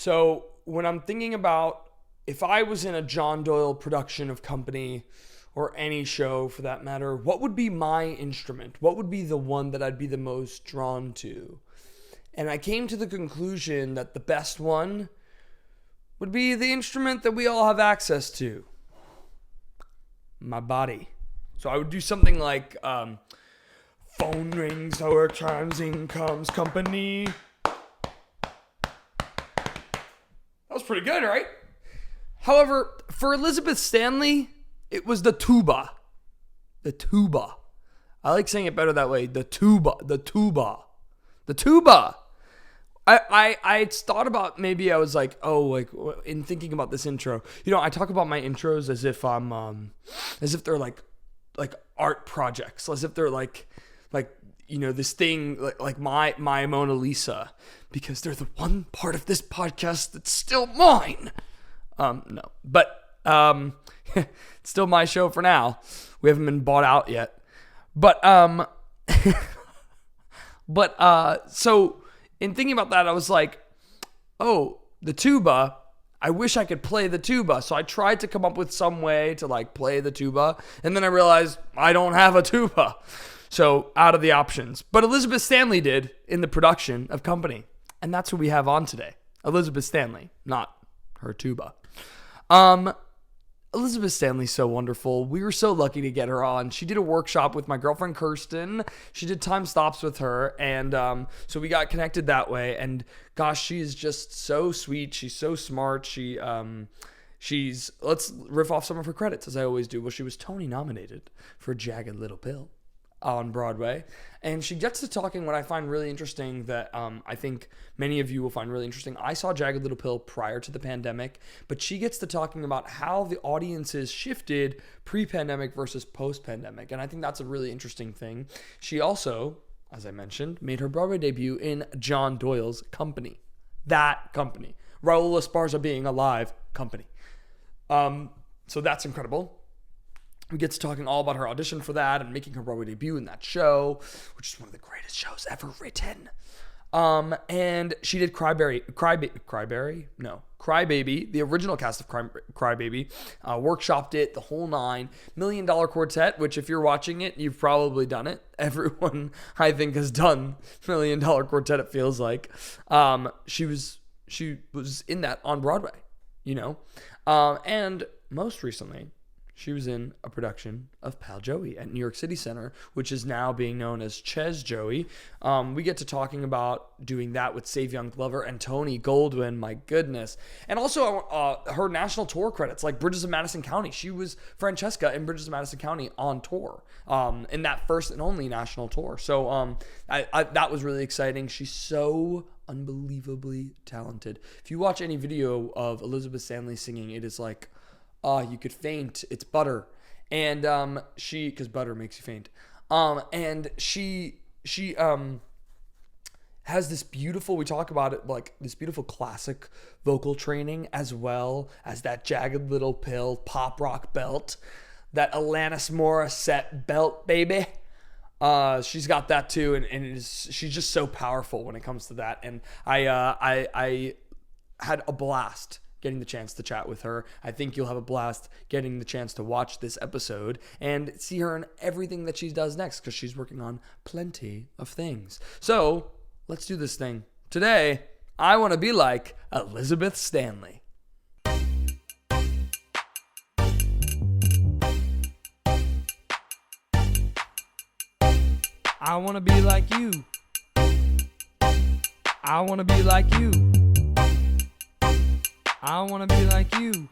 So when I'm thinking about if I was in a John Doyle production of Company or any show for that matter, what would be my instrument? What would be the one that I'd be the most drawn to? And I came to the conclusion that the best one would be the instrument that we all have access to. My body. So I would do something like, phone rings, our chimes in comes company. That was pretty good, right? However, for Elizabeth Stanley, it was the tuba. The tuba. I like saying it better that way. The tuba. The tuba. The tuba. I thought about, maybe I was like, in thinking about this intro, I talk about my intros as if they're like art projects, as if they're like this thing like my Mona Lisa, because they're the one part of this podcast that's still mine. No, but it's still my show for now. We haven't been bought out yet, but so in thinking about that, I was like, oh, the tuba. I wish I could play the tuba. So I tried to come up with some way to like play the tuba. And then I realized I don't have a tuba. So out of the options. But Elizabeth Stanley did in the production of Company. And that's who we have on today. Elizabeth Stanley, not her tuba. Elizabeth Stanley's so wonderful. We were so lucky to get her on. She did a workshop with my girlfriend Kirsten. She did time stops with her, and so we got connected that way. And gosh, she is just so sweet. She's so smart. She's let's riff off some of her credits as I always do. Well, she was Tony nominated for Jagged Little Pill on Broadway, and she gets to talking what I find really interesting that I think many of you will find really interesting. I saw Jagged Little Pill prior to the pandemic, but she gets to talking about how the audiences shifted pre-pandemic versus post-pandemic, and I think that's a really interesting thing. She also, as I mentioned, made her Broadway debut in John Doyle's Company. That Company. Raul Esparza being alive Company. So that's incredible. We get to talking all about her audition for that and making her Broadway debut in that show, which is one of the greatest shows ever written. And she did Crybaby, the original cast of Crybaby, workshopped it, the whole nine. $1 Million Quartet, which if you're watching it, you've probably done it. Everyone, I think, has done $1 Million Quartet, it feels like. She was in that on Broadway, and most recently, she was in a production of Pal Joey at New York City Center, which is now being known as Chez Joey. We get to talking about doing that with Savion Glover and Tony Goldwyn, my goodness. And also her national tour credits, like Bridges of Madison County. She was Francesca in Bridges of Madison County on tour, in that first and only national tour. So that was really exciting. She's so unbelievably talented. If you watch any video of Elizabeth Stanley singing, it is like, you could faint. It's butter. And because butter makes you faint. And she has this beautiful, we talk about it, like this beautiful classic vocal training, as well as that Jagged Little Pill pop rock belt, that Alanis Morissette belt, baby. She's got that too, and she's just so powerful when it comes to that. And I had a blast getting the chance to chat with her. I think you'll have a blast getting the chance to watch this episode and see her in everything that she does next, because she's working on plenty of things. So let's do this thing. Today, I want to be like Elizabeth Stanley. I want to be like you. I want to be like you. I want to be like you.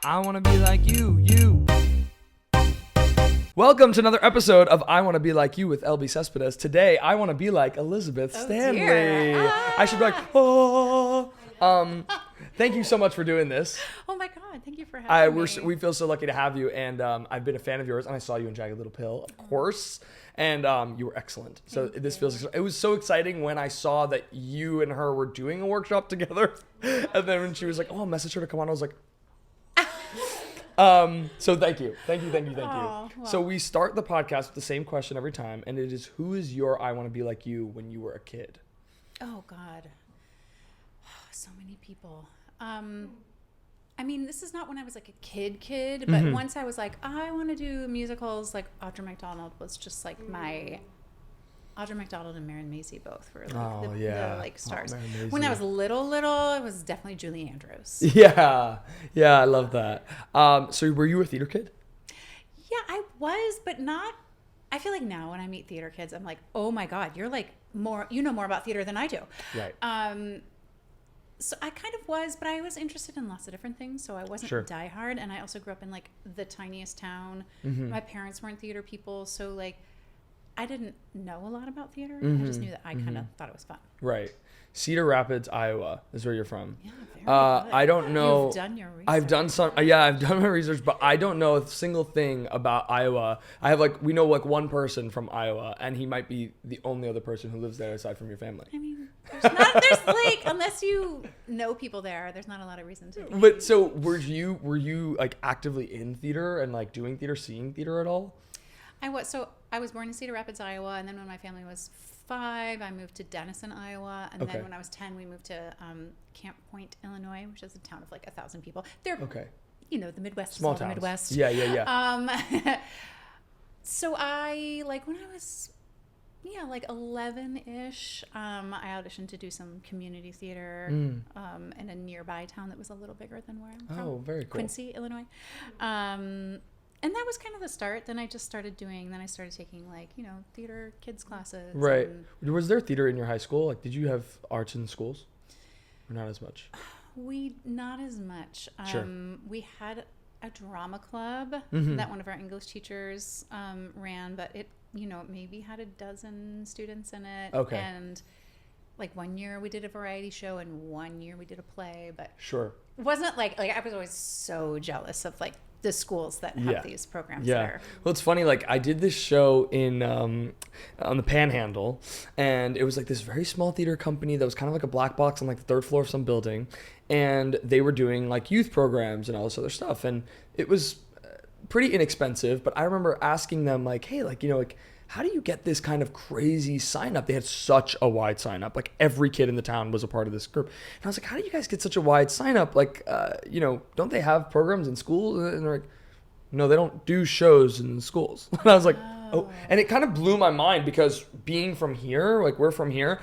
I want to be like you. Welcome to another episode of I Want to Be Like You with Elbi Cespedes. Today, I want to be like Elizabeth Stanley. I should be like, oh. Thank you so much for doing this. Oh my God, thank you for having me. We feel so lucky to have you, and I've been a fan of yours, and I saw you in Jagged Little Pill, of course, and you were excellent. So it was so exciting when I saw that you and her were doing a workshop together, and then when she was like, oh, I'll message her to come on, I was like, so thank you. Oh, wow. So we start the podcast with the same question every time, and it is, who is your I Want to Be Like You when you were a kid? Oh God. so many people. I mean, this is not when I was like a kid, but once I was like, I want to do musicals, like Audra McDonald was just like my... Audra McDonald and Mary Maisie both were like the like stars. When I was little, it was definitely Julie Andrews. Yeah, I love that. So were you a theater kid? Yeah, I was, but not. I feel like now when I meet theater kids, I'm like, oh my God, you're like you know more about theater than I do. Right. So I kind of was, but I was interested in lots of different things. So I wasn't diehard, and I also grew up in like the tiniest town. My parents weren't theater people, so like. I didn't know a lot about theater. I just knew that I kind of thought it was fun. Right. Cedar Rapids, Iowa is where you're from. Yeah, very good. I don't know. You've done your research. I've done some. Yeah, I've done my research, but I don't know a single thing about Iowa. We know like one person from Iowa, and he might be the only other person who lives there aside from your family. I mean, there's like, unless you know people there, there's not a lot of reason to. But so were you like actively in theater and like doing theater, seeing theater at all? I was born in Cedar Rapids, Iowa, and then when my family was 5, I moved to Denison, Iowa, and then when I was 10, we moved to Camp Point, Illinois, which is a town of like 1,000 people. They're, the Midwest, small is all towns. the Midwest. Yeah. So I when I was like 11-ish, I auditioned to do some community theater in a nearby town that was a little bigger than where I'm from. Oh, very cool. Quincy, Illinois. And that was kind of the start. Then I started taking like, theater kids classes. Right. Was there theater in your high school? Like, did you have arts in schools? Or not as much? Not as much. Sure. We had a drama club that one of our English teachers ran, but it, maybe had a dozen students in it. Okay. And like one year we did a variety show and one year we did a play, but sure. It wasn't like I was always so jealous of like the schools that have these programs. Yeah. Well, it's funny. Like I did this show in on the Panhandle, and it was like this very small theater company that was kind of like a black box on like the 3rd floor of some building, and they were doing like youth programs and all this other stuff, and it was pretty inexpensive. But I remember asking them like, hey, like how do you get this kind of crazy sign up? They had such a wide sign up. Like every kid in the town was a part of this group. And I was like, how do you guys get such a wide sign up? Like, don't they have programs in schools? And they're like, no, they don't do shows in schools. And I was like, oh. And it kind of blew my mind because being from here, like we're from here,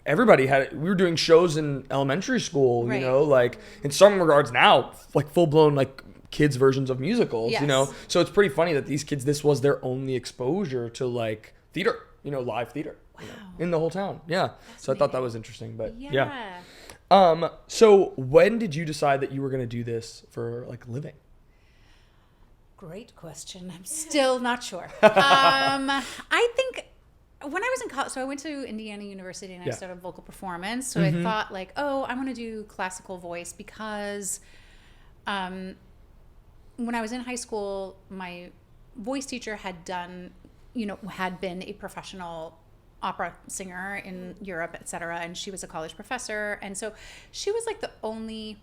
everybody we were doing shows in elementary school, right. Like in some regards now, like full blown, like, kids versions of musicals, yes. So it's pretty funny that these kids, this was their only exposure to like theater, live theater, in the whole town. Yeah. So I thought that was interesting, but yeah. So when did you decide that you were going to do this for like a living? Great question. I'm still not sure. I think when I was in college, so I went to Indiana University and I studied vocal performance. So I thought like, I want to do classical voice because, when I was in high school, my voice teacher had been a professional opera singer in Europe, et cetera, and she was a college professor. And so she was like the only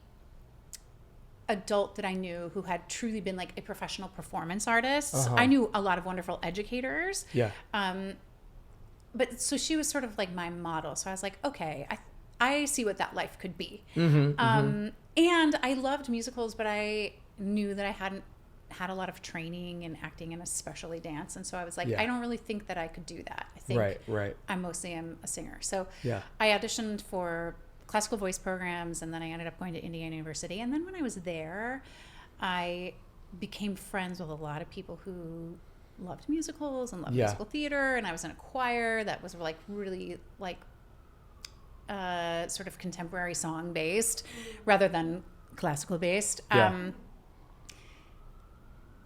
adult that I knew who had truly been like a professional performance artist. I knew a lot of wonderful educators. Yeah. But so she was sort of like my model. So I was like, okay, I see what that life could be. And I loved musicals, but I knew that I hadn't had a lot of training in acting and especially dance. And so I was like, I don't really think that I could do that. I think I mostly am a singer. So I auditioned for classical voice programs and then I ended up going to Indiana University. And then when I was there, I became friends with a lot of people who loved musicals and loved musical theater. And I was in a choir that was like really like sort of contemporary song based rather than classical based.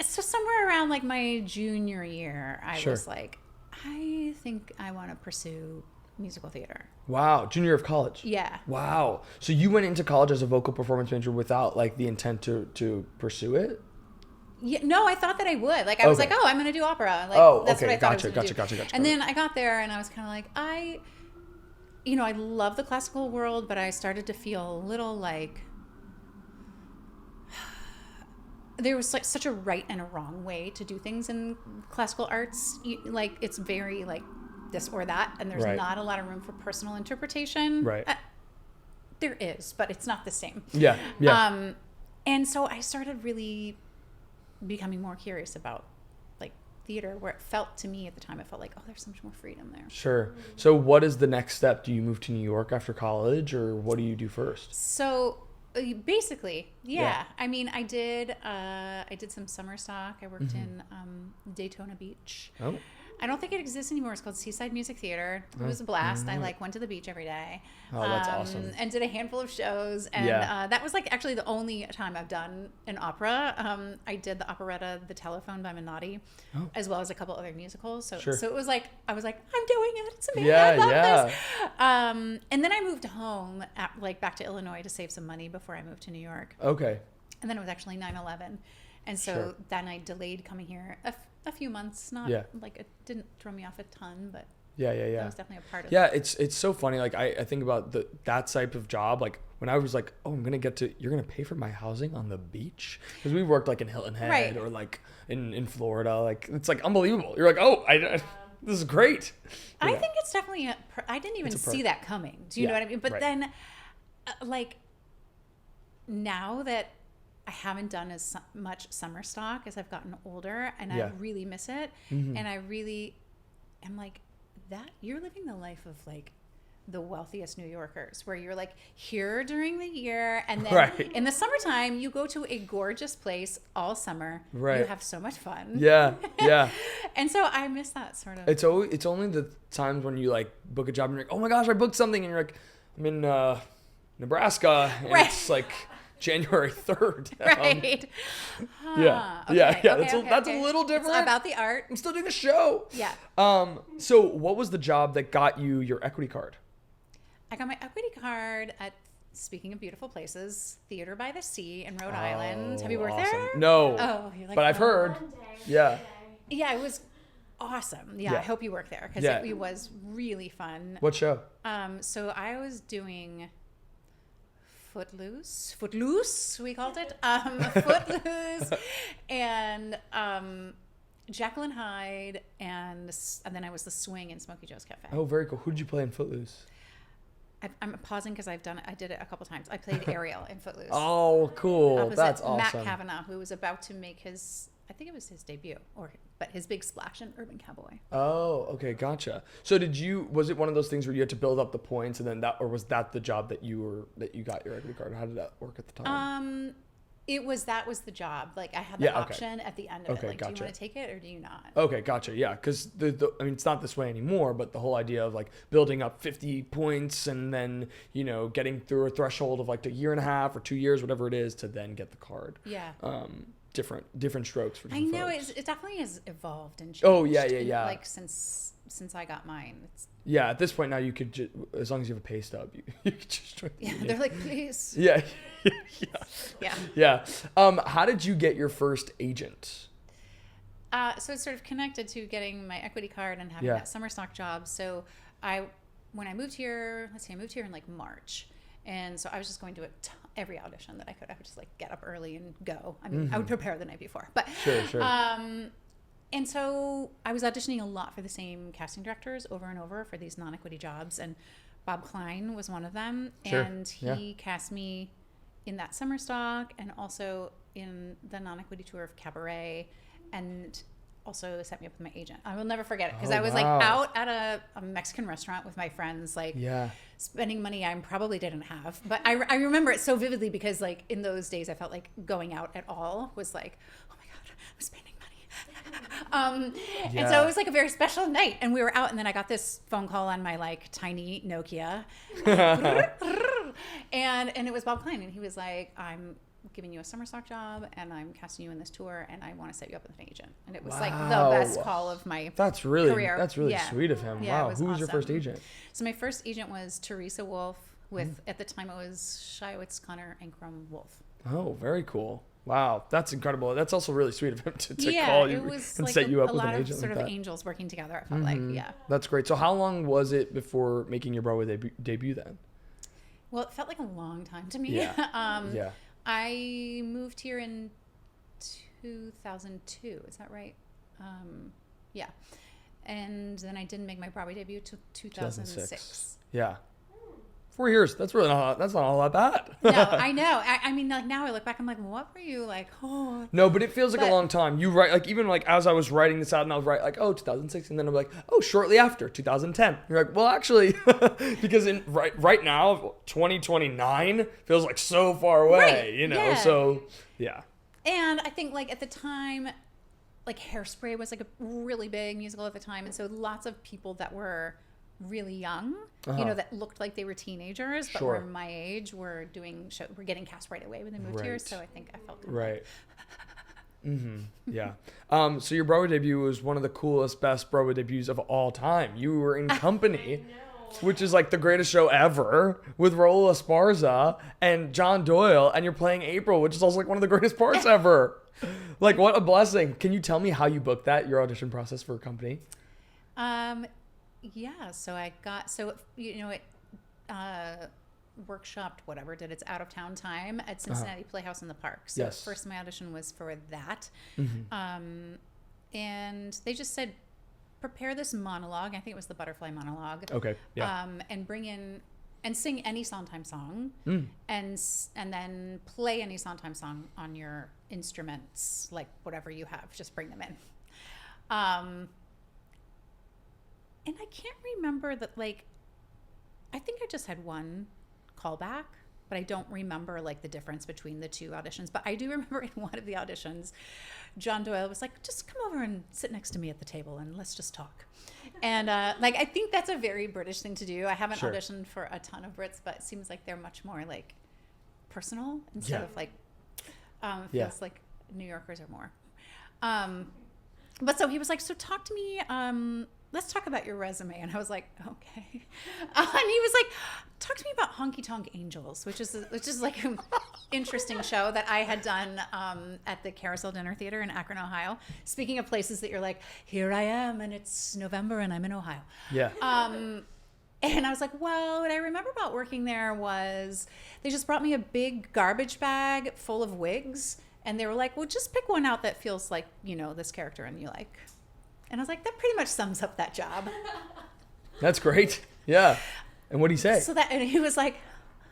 So somewhere around like my junior year, I was like, I think I want to pursue musical theater. Wow. Junior year of college. Yeah. Wow. So you went into college as a vocal performance major without like the intent to pursue it? Yeah, no, I thought that I would. Like I was like, I'm going to do opera. Like that's what I thought I was going to do. Gotcha. And then I got there and I was kind of like, I love the classical world, but I started to feel a little like there was like such a right and a wrong way to do things in classical arts. Like it's very like this or that, and there's not a lot of room for personal interpretation. Right. there is, but it's not the same. Yeah. Yeah. And so I started really becoming more curious about like theater, where it felt to me at the time, it felt like, oh, there's so much more freedom there. Sure. So what is the next step? Do you move to New York after college, or what do you do first? So basically, yeah. I mean, I did some summer stock. I worked in Daytona Beach. Oh. I don't think it exists anymore. It's called Seaside Music Theater. It was a blast. I like went to the beach every day. Oh, that's awesome. And did a handful of shows. And that was like actually the only time I've done an opera. I did the operetta The Telephone by Minotti, as well as a couple other musicals. So so it was like, I was like, I'm doing it. It's amazing. I love this. And then I moved home, back to Illinois to save some money before I moved to New York. Okay. And then it was actually 9/11. And so then I delayed coming here a few months. Not like it didn't throw me off a ton, but that was definitely a part of it. Yeah, it's so funny. Like I think about that type of job. Like when I was like, oh, you're gonna pay for my housing on the beach, because we worked like in Hilton Head or like in Florida. Like it's like unbelievable. You're like, oh, this is great. I think it's definitely I didn't even see that coming. Do you know what I mean? But then, like now that I haven't done as much summer stock as I've gotten older, and I really miss it. And I really am like, that you're living the life of like the wealthiest New Yorkers, where you're like here during the year, and then in the summertime you go to a gorgeous place all summer. You have so much fun. Yeah. And so I miss that sort of. It's only the times when you like book a job and you're like, oh my gosh, I booked something, and you're like, I'm in Nebraska, and it's like January 3rd. Right. That's a little different. It's about the art. I'm still doing a show. Yeah. So what was the job that got you your equity card? I got my equity card at, speaking of beautiful places, Theater by the Sea in Rhode Island. Have you worked there? No. Oh, you're like, but I've heard. Yeah. Yeah, it was awesome. Yeah, I hope you work there, because it was really fun. What show? So I was doing Footloose, we called it. Footloose, and Jekyll and Hyde, and then I was the swing in Smokey Joe's Cafe. Oh, very cool. Who did you play in Footloose? I'm pausing because I did it a couple times. I played Ariel in Footloose. Oh, cool. That's awesome. Matt Cavanaugh, who was about to make his, I think it was his debut, but his big splash in Urban Cowboy. Oh, okay, gotcha. So was it one of those things where you had to build up the points, and then or was that the job that you got your equity card? How did that work at the time? That was the job. Like I had the option at the end of it. Like, do you want to take it or do you not? Okay, gotcha. Yeah, because it's not this way anymore. But the whole idea of like building up 50 points and then getting through a threshold of like a year and a half or 2 years, whatever it is, to then get the card. Yeah. Different strokes for different folks. It definitely has evolved and changed. Oh yeah. Like since I got mine. Yeah, at this point now you could as long as you have a pay stub, you could just join. Yeah, they're like, please. Yeah. Yeah. How did you get your first agent? So it's sort of connected to getting my equity card and having that summer stock job. So when I moved here, I moved here in like March. And so I was just going to every audition that I could. I would just like get up early and go. I mean, I would prepare the night before, but sure. And so I was auditioning a lot for the same casting directors over and over for these non-equity jobs, and Bob Klein was one of them. Sure. And he cast me in that summer stock and also in the non-equity tour of Cabaret, and also set me up with my agent. I will never forget it, because I was like out at a Mexican restaurant with my friends, like spending money I probably didn't have. But I remember it so vividly, because like in those days I felt like going out at all was like, oh my God, I'm spending money. And so it was like a very special night, and we were out, and then I got this phone call on my like tiny Nokia and it was Bob Klein, and he was like, I'm giving you a summer stock job and I'm casting you in this tour and I want to set you up with an agent. And it was like the best call of my career. That's really sweet of him. Yeah, wow. Who was your first agent? So my first agent was Teresa Wolf with, at the time it was Shiowitz, Connor, and Crum Wolf. Oh, very cool. Wow, that's incredible. That's also really sweet of him to call you and like set you up with an agent like that. A lot of sort of angels working together, it felt like, That's great. So how long was it before making your Broadway debut then? Well, it felt like a long time to me. I moved here in 2002. Is that right? Yeah. And then I didn't make my Broadway debut till 2006. Yeah. 4 years. That's not all that bad. No, I know. I mean, like now I look back, I'm like, what were you like? Oh. No, but it feels like a long time. You write, like, even like as I was writing this out and I was like, oh, 2006. And then I'm like, oh, shortly after 2010. You're like, well, actually, because right now, 2029 feels like so far away, you know? Yeah. So, yeah. And I think like at the time, like Hairspray was like a really big musical at the time. And so lots of people that were really young, you know, that looked like they were teenagers, but were my age, were getting cast right away when they moved here. So I think I felt kind right. Yeah. So your Broadway debut was one of the coolest, best Broadway debuts of all time. You were in Company, which is like the greatest show ever, with Raul Esparza and John Doyle, and you're playing April, which is also like one of the greatest parts ever. Like, what a blessing. Can you tell me how you booked that, your audition process for Company? Yeah, so it workshopped, whatever, did its out-of-town time at Cincinnati Playhouse in the Park. So first my audition was for that. And they just said, prepare this monologue. I think it was the Butterfly monologue. Okay, yeah. And bring in and sing any Sondheim song, and then play any Sondheim song on your instruments, like whatever you have, just bring them in. And I can't remember that, like, I think I just had one callback, but I don't remember, like, the difference between the two auditions. But I do remember in one of the auditions, John Doyle was like, just come over and sit next to me at the table and let's just talk. And, like, I think that's a very British thing to do. I haven't auditioned for a ton of Brits, but it seems like they're much more, like, personal instead of, like, feels like New Yorkers are more. But so he was like, so talk to me, let's talk about your resume. And I was like, okay. And he was like, talk to me about Honky Tonk Angels, which is like an interesting show that I had done at the Carousel Dinner Theater in Akron, Ohio. Speaking of places that you're like, here I am, and it's November, and I'm in Ohio. Yeah. And I was like, well, what I remember about working there was they just brought me a big garbage bag full of wigs. And they were like, well, just pick one out that feels like, you know, this character and you like. And I was like, that pretty much sums up that job. That's great. Yeah. And what did he say? And he was like,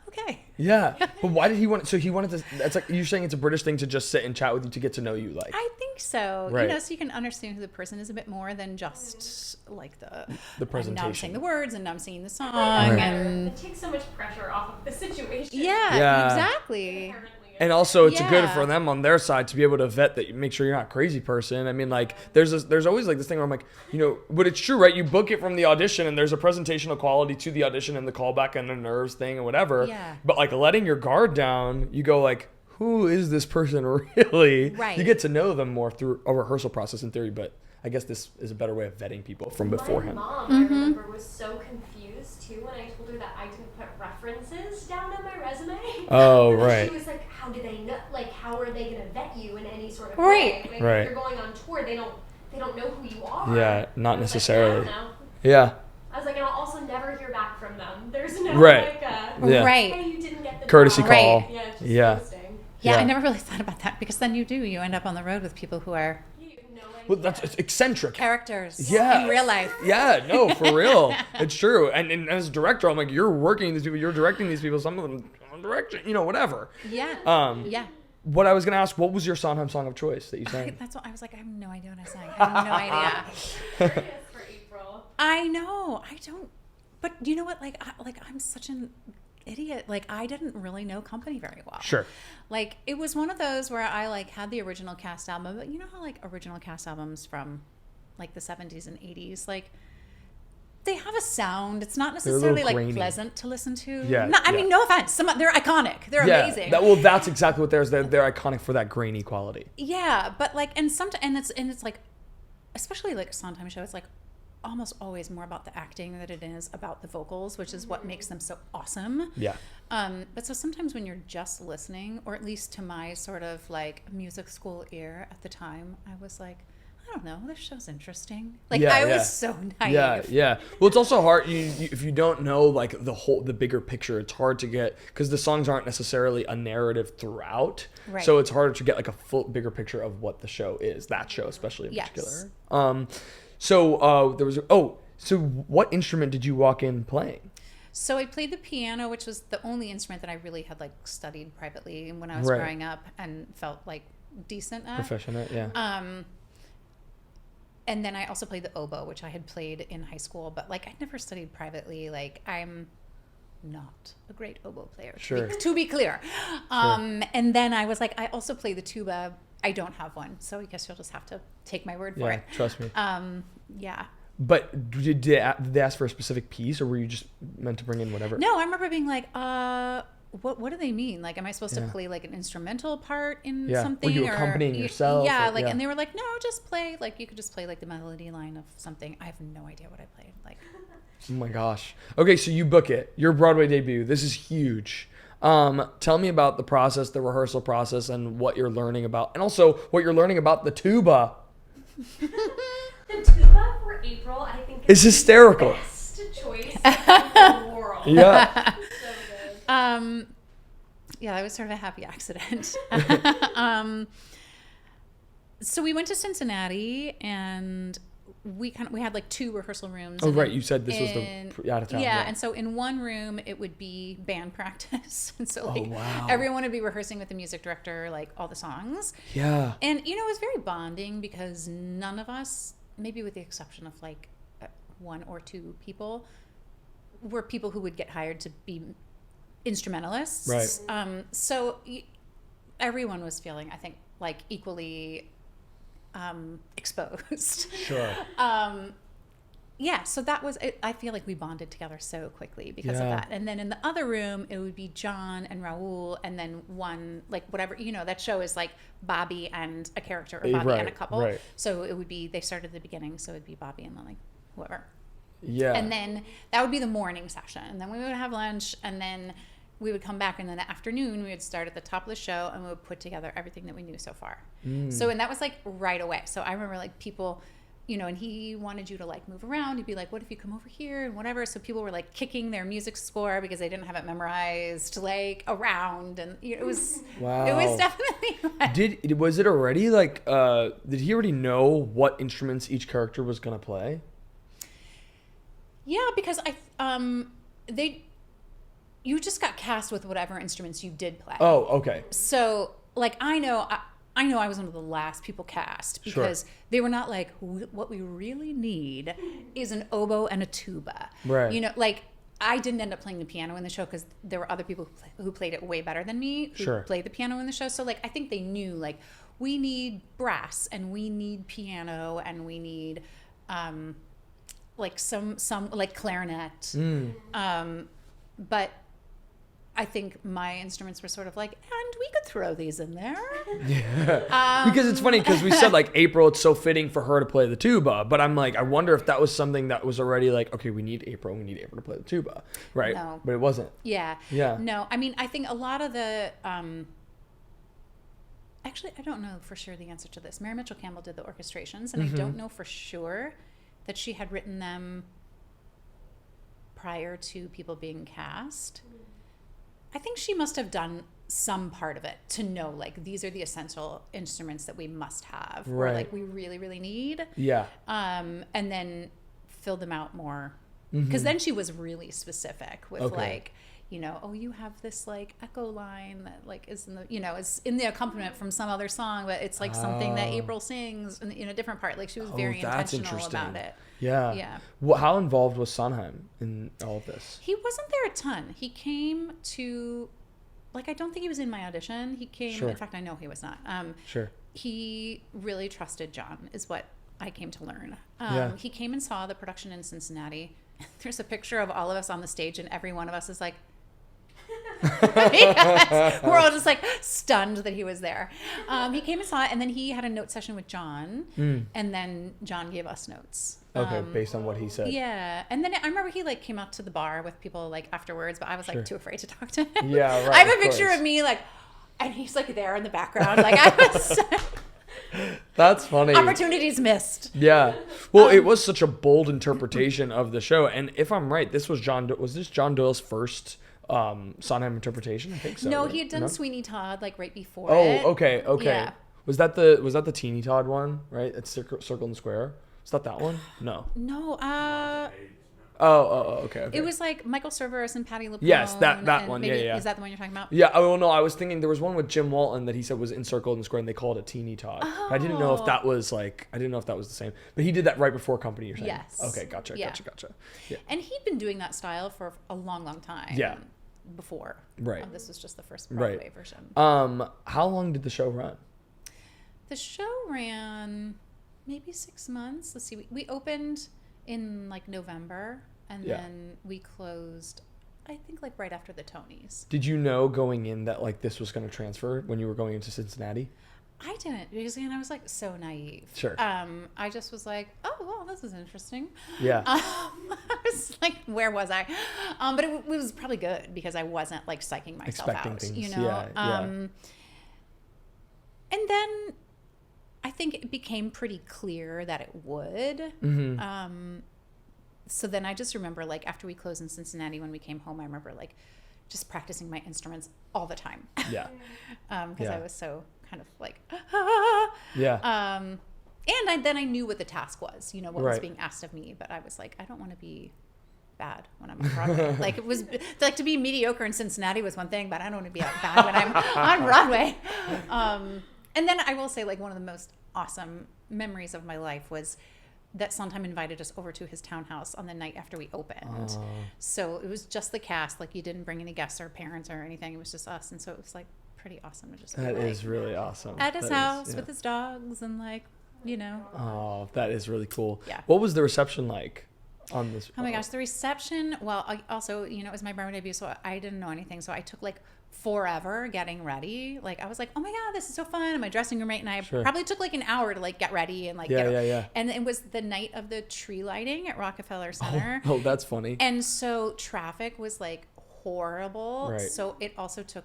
okay. Yeah. But why did he want, so he wanted to, that's like, you're saying it's a British thing to just sit and chat with you to get to know you, like. I think so. Right. You know, so you can understand who the person is a bit more than just like the presentation. Now I'm saying the words and now I'm singing the song. Right. And it takes so much pressure off of the situation. Yeah. Exactly. And also, it's good for them on their side to be able to vet that, make sure you're not a crazy person. I mean, like, there's always like this thing where I'm like, you know, but it's true, right? You book it from the audition, and there's a presentational quality to the audition and the callback and the nerves thing and whatever. Yeah. But like letting your guard down, you go like, who is this person really? Right. You get to know them more through a rehearsal process in theory, but I guess this is a better way of vetting people from beforehand. My mom, I remember, was so confused too when I told her that I didn't put references down on my resume. Oh, right. She was like, how do they know? Like, how are they going to vet you in any sort of Right. way? Like, Right. if you're going on tour, they don't know who you are. Yeah, not necessarily. Like, I don't know. Yeah. I was like, and I'll also never hear back from them. There's no Right. like, Yeah. Right. hey, you didn't get the Courtesy job. call. Right. Yeah, it's just Yeah. ghosting. Yeah, Yeah. I never really thought about that because then you end up on the road with people who are You have no idea. Well, that's eccentric. characters Yeah. in real life. Yeah, no, for real. It's true. And as a director, I'm like, you're working these people, you're directing these people, some of them on direction, you know, whatever. Yeah. Yeah. What I was going to ask, what was your Sondheim song of choice that you sang? That's what I was like. I have no idea what I sang. I have no idea. Curious for April. I know. I don't. But you know what? I'm such an idiot. Like, I didn't really know Company very well. Sure. Like, it was one of those where I like had the original cast album, but you know how like original cast albums from like the 70s and 80s, like they have a sound. It's not necessarily like grainy. Pleasant to listen to. Yeah, I mean, no offense. They're iconic. They're amazing. That's exactly what they're iconic for, that grainy quality. Yeah, but like, and it's like, especially like a Sondheim show, it's like almost always more about the acting than it is about the vocals, which is what makes them so awesome. Yeah. But so sometimes when you're just listening, or at least to my sort of like music school ear at the time, I was like, I don't know, this show's interesting. Like, I was so naive. Yeah. Well, it's also hard if you don't know like the bigger picture. It's hard to get, because the songs aren't necessarily a narrative throughout. Right. So it's harder to get like a full bigger picture of what the show is. That show, especially in particular. So there was. So what instrument did you walk in playing? So I played the piano, which was the only instrument that I really had like studied privately when I was Right. growing up and felt like decent at. Professional, yeah. And then I also played the oboe, which I had played in high school, but like I never studied privately. Like I'm not a great oboe player, Sure. to be clear. And then I was like, I also play the tuba. I don't have one, so I guess you'll just have to take my word for Yeah, it. trust me. Yeah. But did they ask for a specific piece, or were you just meant to bring in whatever? No, I remember being like, what do they mean? Like, am I supposed to Yeah. play like an instrumental part in Yeah. something? Were you accompanying yourself, Yeah, or- like, yeah. and they were like, no, just play. Like, you could just play like the melody line of something. I have no idea what I played. Like, Oh my gosh. Okay, so you book it. Your Broadway debut. This is huge. Tell me about the process, the rehearsal process, and what you're learning about, and also what you're learning about the tuba. The tuba for April, I think, It's hysterical. the best choice in the world. Yeah. So good. yeah, that was sort of a happy accident. So we went to Cincinnati and we had like 2 rehearsal rooms. Oh, and right. then You said this was the out of town. Yeah, and so in one room it would be band practice, and so like wow. everyone would be rehearsing with the music director like all the songs. Yeah. And you know, it was very bonding because none of us, maybe with the exception of like 1 or 2 people, were people who would get hired to be instrumentalists. Right. So everyone was feeling, I think, like equally exposed. Sure. Yeah, so that was it. I feel like we bonded together so quickly because of Yeah. that. And then in the other room, it would be John and Raul, and then one, like whatever, you know, that show is like Bobby and a character, or Bobby and a Right, couple. right. So it would be, they started at the beginning, so it'd be Bobby and then like whoever. Yeah. And then that would be the morning session. And then we would have lunch, and then we would come back, and then the afternoon we would start at the top of the show, and we would put together everything that we knew so far. So, and that was like right away. So I remember like people, you know, and he wanted you to like move around. He'd be like, what if you come over here and whatever. So people were like kicking their music score because they didn't have it memorized, like around. And you know, it was, Wow. it was definitely Was it already like, did he already know what instruments each character was going to play? yeah, because you just got cast with whatever instruments you did play. Oh, okay. So, like, I know I was one of the last people cast because they were not like, what we really need is an oboe and a tuba. Right. You know, like, I didn't end up playing the piano in the show because there were other people who played it way better than me who played the piano in the show. So, like, I think they knew, like, we need brass and we need piano and we need, like, some like, clarinet. But I think my instruments were sort of like, and we could throw these in there. Yeah. Because it's funny because we said like April, it's so fitting for her to play the tuba, but I'm like, I wonder if that was something that was already like, okay, we need April to play the tuba, right? No. But it wasn't. Yeah. Yeah. No, I mean, I think a lot of the, actually, I don't know for sure the answer to this. Mary Mitchell Campbell did the orchestrations, and I don't know for sure that she had written them prior to people being cast. I think she must have done some part of it to know, like, these are the essential instruments that we must have, or Right. like we really, really need. Yeah. And then filled them out more. Because then she was really specific with like, you know, oh, you have this like echo line that like is in the, you know, is in the accompaniment from some other song, but it's like something that April sings in a different part. Like she was very that's intentional about interesting. it. Yeah. Yeah. Well, how involved was Sondheim in all of this? He wasn't there a ton. He came to, like, I don't think he was in my audition. He came, Sure. in fact, I know he was not. Sure. He really trusted John, is what I came to learn. Yeah. He came and saw the production in Cincinnati. There's a picture of all of us on the stage, and every one of us is like, yes. We're all just like stunned that he was there. He came and saw it, and then he had a note session with John, and then John gave us notes. Okay, based on what he said. Yeah, and then I remember he like came out to the bar with people like afterwards, but I was like too afraid to talk to him. Yeah, right, I have a of picture course. of me like, and he's like there in the background, like I was That's funny. opportunities missed. Yeah. Well, it was such a bold interpretation of the show, and if I'm right, this was was this John Doyle's first Sondheim interpretation? I think so. No, right? he had done No? Sweeney Todd like right before Oh, it. okay. Yeah. Was that the Teeny Todd one? Right, it's Circle and Square. Is that one? No. No, Okay. It was like Michael Cerveris and Patti LuPone. Yes, that and one. maybe, Yeah. Is that the one you're talking about? Yeah. Oh no, I was thinking there was one with Jim Walton that he said was encircled and squared, and they called it Teeny Todd. Oh. But I didn't know if that was the same. But he did that right before Company. You're saying? Yes. Okay. Gotcha. Yeah. Gotcha. Yeah. And he'd been doing that style for a long, long time. Yeah. Before. Right. This was just the first Broadway Right. version. How long did the show run? The show ran maybe 6 months. Let's see. We opened in like November, and then we closed, I think, like right after the Tonys. Did you know going in that like this was going to transfer when you were going into Cincinnati? I didn't, because again, I was like so naive. Sure. I just was like, oh, well, this is interesting. Yeah. I was like, where was I? But it was probably good because I wasn't like psyching myself Expecting out, things. you know? Yeah. And then I think it became pretty clear that it would. Mm-hmm. So then I just remember, like, after we closed in Cincinnati, when we came home, I remember like just practicing my instruments all the time. Yeah. Because I was so kind of like, Yeah. and then I knew what the task was, you know, what was Right. being asked of me, but I was like, I don't want to be bad when I'm on Broadway. Like, it was like, to be mediocre in Cincinnati was one thing, but I don't want to be bad when I'm on Broadway. And then I will say, like, one of the most awesome memories of my life was that Sondheim invited us over to his townhouse on the night after we opened. So it was just the cast. Like, you didn't bring any guests or parents or anything. It was just us. And so it was like pretty awesome to just be That like, is really awesome. at his That house is, yeah. with his dogs and, like, you know. Oh, that is really cool. Yeah. What was the reception like on this? Oh my gosh, the reception. Well, I also, you know, it was my Broadway debut, so I didn't know anything. So I took like forever getting ready. Like, I was like, oh my God, this is so fun. In my dressing room, right? And I probably took like an hour to like get ready and like Yeah. And it was the night of the tree lighting at Rockefeller Center. Oh, that's funny. And so traffic was like horrible. Right. So it also took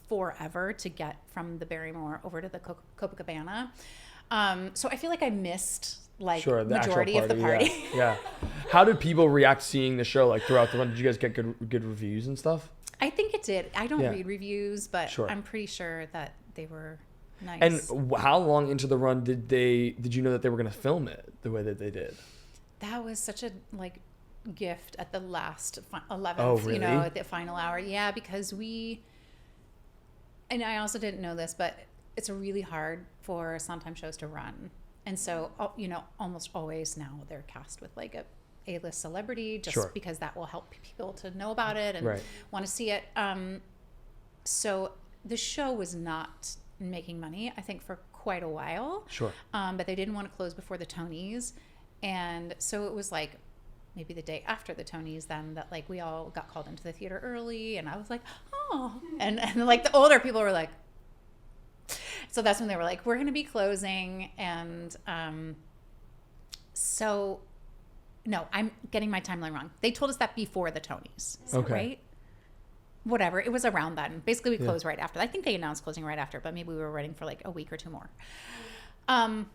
forever to get from the Barrymore over to the Copacabana. So I feel like I missed like the majority actual of the party. Yeah. How did people react seeing the show like throughout the run? Did you guys get good reviews and stuff? I think it did. I don't Yeah. read reviews, but Sure. I'm pretty sure that they were nice. And how long into the run did you know that they were going to film it the way that they did? that was such a like gift at the last 11th, Oh, really? you know, at the final hour. Yeah, because and I also didn't know this, but it's really hard for Sondheim shows to run. And so, you know, almost always now they're cast with like a A-list celebrity just Sure. because that will help people to know about it and Right. want to see it. So the show was not making money, I think, for quite a while. Sure. But they didn't want to close before the Tonys. And so it was like maybe the day after the Tonys then that like we all got called into the theater early, and I was like, oh, and like the older people were like, so that's when they were like, we're going to be closing. And so no, I'm getting my timeline wrong. They told us that before the Tonys. Is that Okay. right? Whatever. It was around then. Basically, we Yeah. closed right after. I think they announced closing right after, but maybe we were waiting for like a week or two more. And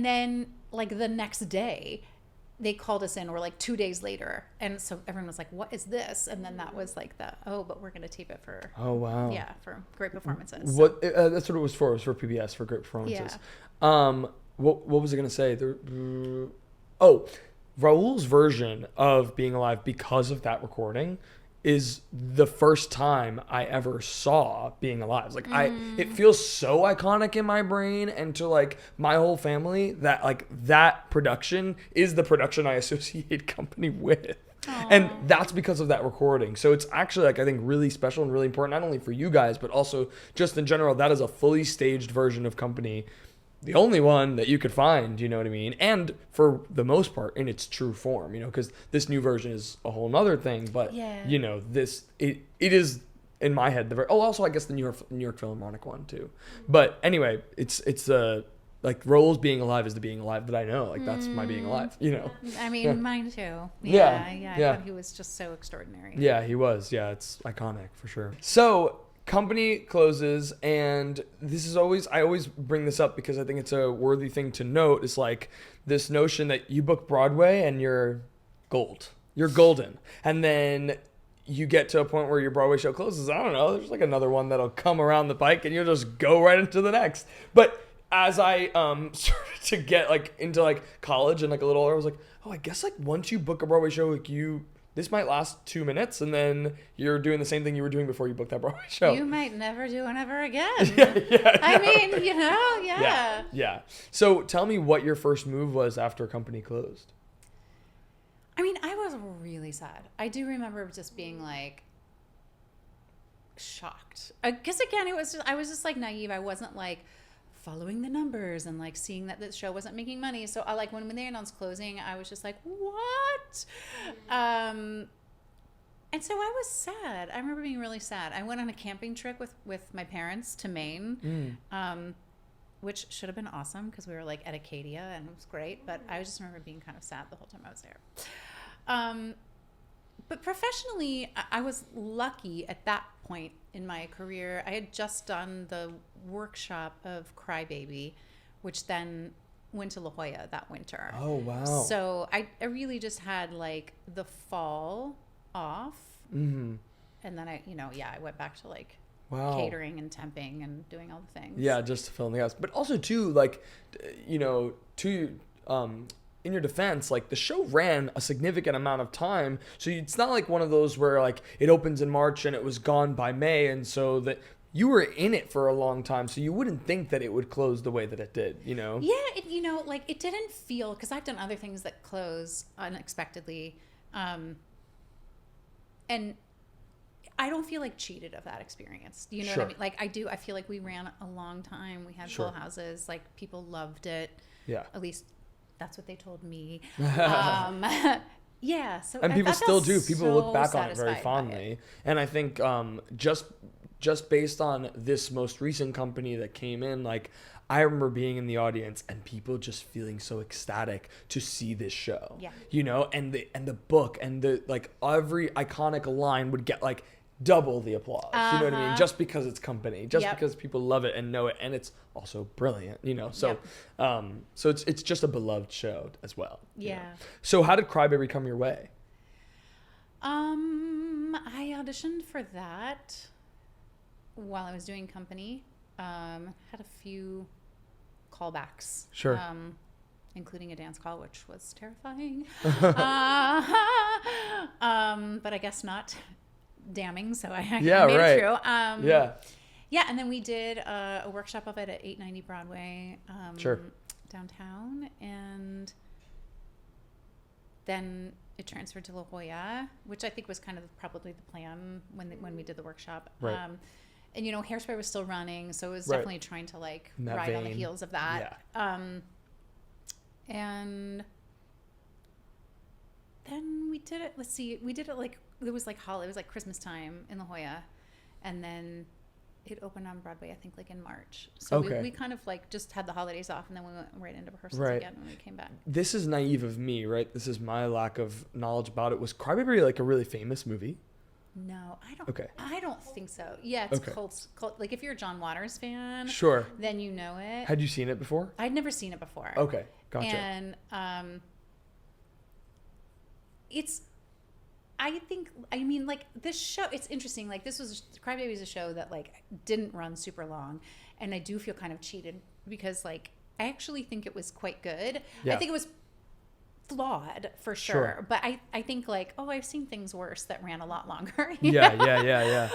then like the next day, they called us in, or like 2 days later. And so everyone was like, what is this? And then that was like but we're going to tape it for, Oh, wow. yeah, for great performances. So- What that's what it was for. It was for PBS for great performances. What was I going to say? Raoul's version of Being Alive, because of that recording, is the first time I ever saw Being Alive. Like it feels so iconic in my brain and to like my whole family that like that production is the production I associate Company with. Aww. And that's because of that recording. So it's actually like I think really special and really important, not only for you guys, but also just in general. That is a fully staged version of Company. The only one that you could find, you know what I mean? And for the most part, in its true form, you know, because this new version is a whole nother thing. But, Yeah. you know, it is, in my head, also, I guess the New York Philharmonic one, too. But anyway, it's like, Raoul's Being Alive is the Being Alive that I know. Like, that's my Being Alive, you know? I mean, Yeah. mine too. Yeah, I yeah. thought he was just so extraordinary. Yeah, he was. Yeah, it's iconic for sure. So Company closes, and I always bring this up because I think it's a worthy thing to note. It's like this notion that you book Broadway and you're gold. You're golden. And then you get to a point where your Broadway show closes. I don't know. There's like another one that'll come around the pike and you'll just go right into the next. But as I started to get like into like college and like a little older, I was like, oh, I guess like once you book a Broadway show, like this might last 2 minutes, and then you're doing the same thing you were doing before you booked that Broadway show. You might never do it ever again. I mean, you know, yeah. Yeah. So tell me what your first move was after a company closed. I mean, I was really sad. I do remember just being like shocked. Because again, I was just like naive. I wasn't like following the numbers and like seeing that the show wasn't making money. So I like when they announced closing, I was just like, what? And so I was sad. I remember being really sad. I went on a camping trip with my parents to Maine, which should have been awesome because we were like at Acadia and it was great. But I just remember being kind of sad the whole time I was there. But professionally, I was lucky at that point in my career. I had just done the workshop of Crybaby, which then went to La Jolla that winter. Oh, wow. So I really just had like the fall off. Mm-hmm. And then I went back to like catering and temping and doing all the things. Yeah, just to fill in the gaps. But also too, like, in your defense, like the show ran a significant amount of time, so it's not like one of those where like it opens in March and it was gone by May, and so that you were in it for a long time, so you wouldn't think that it would close the way that it did, you know? Yeah, it didn't feel, because I've done other things that close unexpectedly, and I don't feel like cheated of that experience. You know what I mean? Like I feel like we ran a long time. We had full houses. Like people loved it. Yeah. At least that's what they told me. Yeah. So and people still do. People look back on it very fondly. And I think just based on this most recent company that came in, like I remember being in the audience and people just feeling so ecstatic to see this show. Yeah. You know, and the book and the like every iconic line would get like double the applause. You know what I mean? Just because it's company, just because people love it and know it, and it's also brilliant, you know. So so it's just a beloved show as well. Yeah. You know? So how did Crybaby come your way? I auditioned for that while I was doing company. Had a few callbacks. Sure. Including a dance call, which was terrifying. But I guess not damning, so I made it through. Yeah, and then we did a workshop of it at 890 Broadway downtown, and then it transferred to La Jolla, which I think was kind of probably the plan when we did the workshop. Right. And Hairspray was still running, so it was definitely trying to like ride on the heels of that. Yeah. And then we did it. Let's see, we did it like it was like Christmas time in La Jolla, and then it opened on Broadway, I think, like in March. So we kind of like just had the holidays off, and then we went right into rehearsals again when we came back. This is naive of me, right? This is my lack of knowledge about it. Was Crybaby like a really famous movie? No, I don't. Okay. I don't think so. Yeah, it's cult. Like if you're a John Waters fan, then you know it. Had you seen it before? I'd never seen it before. Okay, gotcha. And it's. I mean, like this show, it's interesting. Like Crybaby is a show that like didn't run super long, and I do feel kind of cheated because like I actually think it was quite good. Yeah. I think it was flawed for sure. But I think like, I've seen things worse that ran a lot longer. Yeah.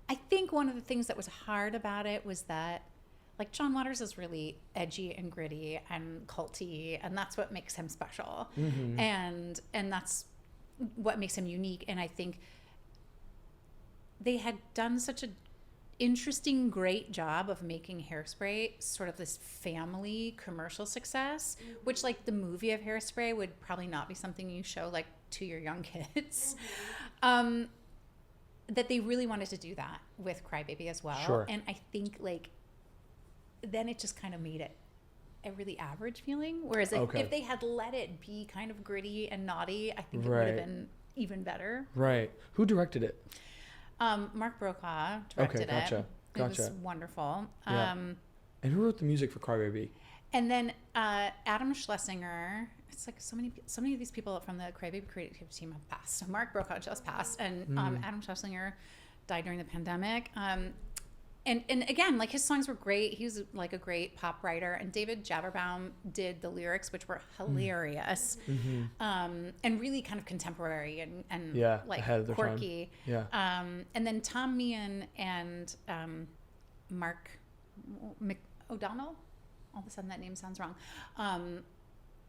I think one of the things that was hard about it was that like John Waters is really edgy and gritty and culty, and that's what makes him special. Mm-hmm. And that's what makes him unique. And I think they had done such a interesting, great job of making Hairspray sort of this family commercial success, which like the movie of Hairspray would probably not be something you show like to your young kids. That they really wanted to do that with Crybaby as well. Sure. And I think like then it just kind of made it a really average feeling. Whereas if they had let it be kind of gritty and naughty, I think it would have been even better. Right. Who directed it? Mark Brokaw directed it. Gotcha. It was wonderful. Yeah. And who wrote the music for Crybaby? And then Adam Schlesinger. It's like so many of these people from the Crybaby creative team have passed. So Mark Brokaw just passed, and Adam Schlesinger died during the pandemic. and again, like his songs were great. He was like a great pop writer, and David Javerbaum did the lyrics, which were hilarious, and really kind of contemporary and like ahead of their quirky. time. Yeah. And then Tom Meehan and Mark O'Donnell, all of a sudden that name sounds wrong,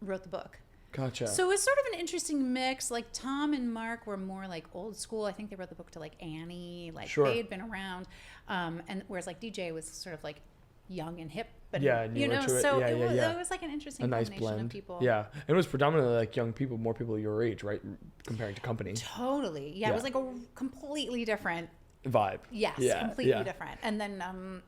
wrote the book. Gotcha. So it's sort of an interesting mix. Like Tom and Mark were more like old school. I think they wrote the book to like Annie. Like they had been around. And whereas like DJ was sort of like young and hip. But you know, so it was like an interesting combination of people. Yeah. And it was predominantly like young people, more people your age, right? Comparing to Company. Totally. Yeah. It was like a completely different vibe. Yes. Completely different. And then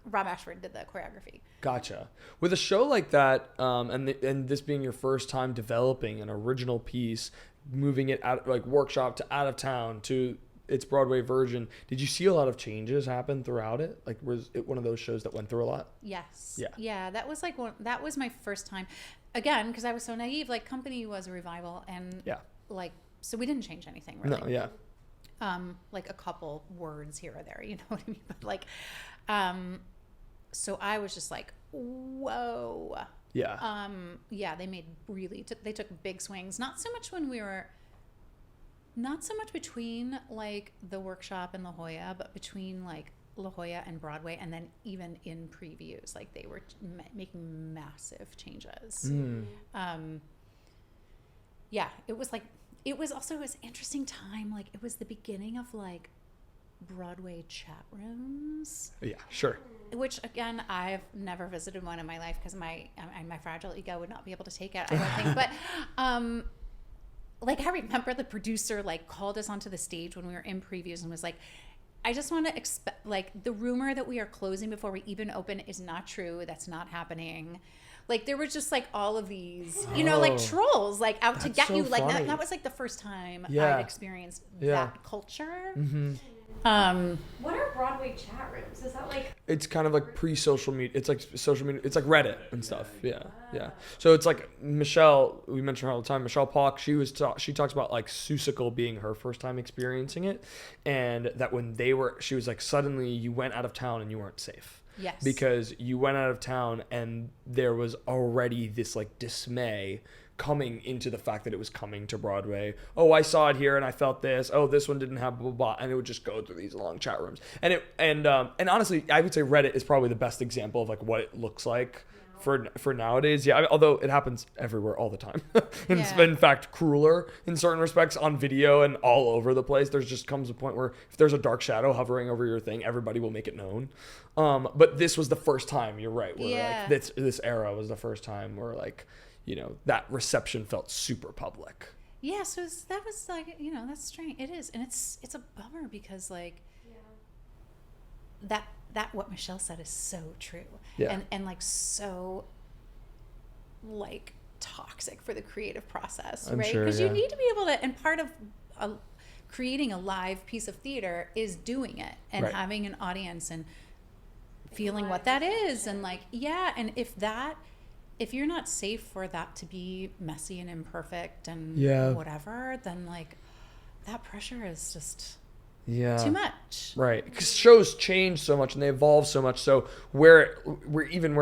Rob Ashford did the choreography. Gotcha. With a show like that, and this being your first time developing an original piece, moving it out like workshop to out of town to its Broadway version, did you see a lot of changes happen throughout it? Like, was it one of those shows that went through a lot? Yes. Yeah. That was like that was my first time, again, because I was so naive. Like Company was a revival, and like so we didn't change anything really. No. Yeah. Like a couple words here or there, you know what I mean? But like, so I was just like, whoa. Yeah. They made they took big swings. Not so much between like the workshop and La Jolla, but between like La Jolla and Broadway, and then even in previews, like they were making massive changes. It was also an interesting time. Like it was the beginning of like Broadway chat rooms. Yeah, sure. Which again, I've never visited one in my life because my fragile ego would not be able to take it, I don't think. But like I remember the producer like called us onto the stage when we were in previews and was like, I just want to expect like the rumor that we are closing before we even open is not true. That's not happening. Like there were just like all of these, you know, like trolls like out to get you. Like that was like the first time I'd experienced that culture. What are Broadway chat rooms? Is that like? It's kind of like pre-social media. It's like social media. It's like Reddit and stuff. Yeah. So it's like Michelle. We mention her all the time. Michelle Palk. She talks about like Seussical being her first time experiencing it, and that when she was like suddenly you went out of town and you weren't safe. Yes. Because you went out of town and there was already this like dismay coming into the fact that it was coming to Broadway. Oh, I saw it here and I felt this. Oh, this one didn't have blah, blah, blah. And it would just go through these long chat rooms. And honestly, I would say Reddit is probably the best example of like what it looks like for nowadays. Yeah. Although it happens everywhere all the time. And it's in fact crueler in certain respects on video and all over the place. There's just comes a point where if there's a dark shadow hovering over your thing, everybody will make it known. But this was the first time, you're right, where like this era was the first time where like, you know, that reception felt super public. Yeah, so that was like, you know, that's strange. It is, and it's a bummer because like that what Michelle said is so true, and like so like toxic for the creative process, right? Because you need to be able to, and part of creating a live piece of theater is doing it and having an audience and feeling what that is, and like and if you're not safe for that to be messy and imperfect and whatever, then like that pressure is just too much. Right. Because shows change so much and they evolve so much. So where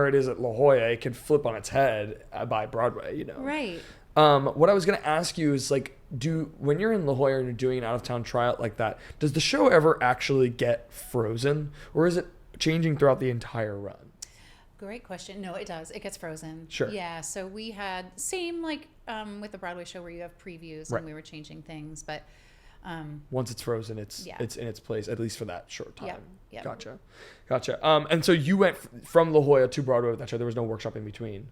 it is at La Jolla, it can flip on its head by Broadway, you know? Right. What I was going to ask you is like, when you're in La Jolla and you're doing an out of town tryout like that, does the show ever actually get frozen, or is it changing throughout the entire run? Great question. No, it does. It gets frozen. Sure. Yeah. So we had same like with the Broadway show where you have previews and we were changing things, but once it's frozen, it's in its place, at least for that short time. Yeah. Gotcha. And so you went from La Jolla to Broadway with that show. There was no workshop in between.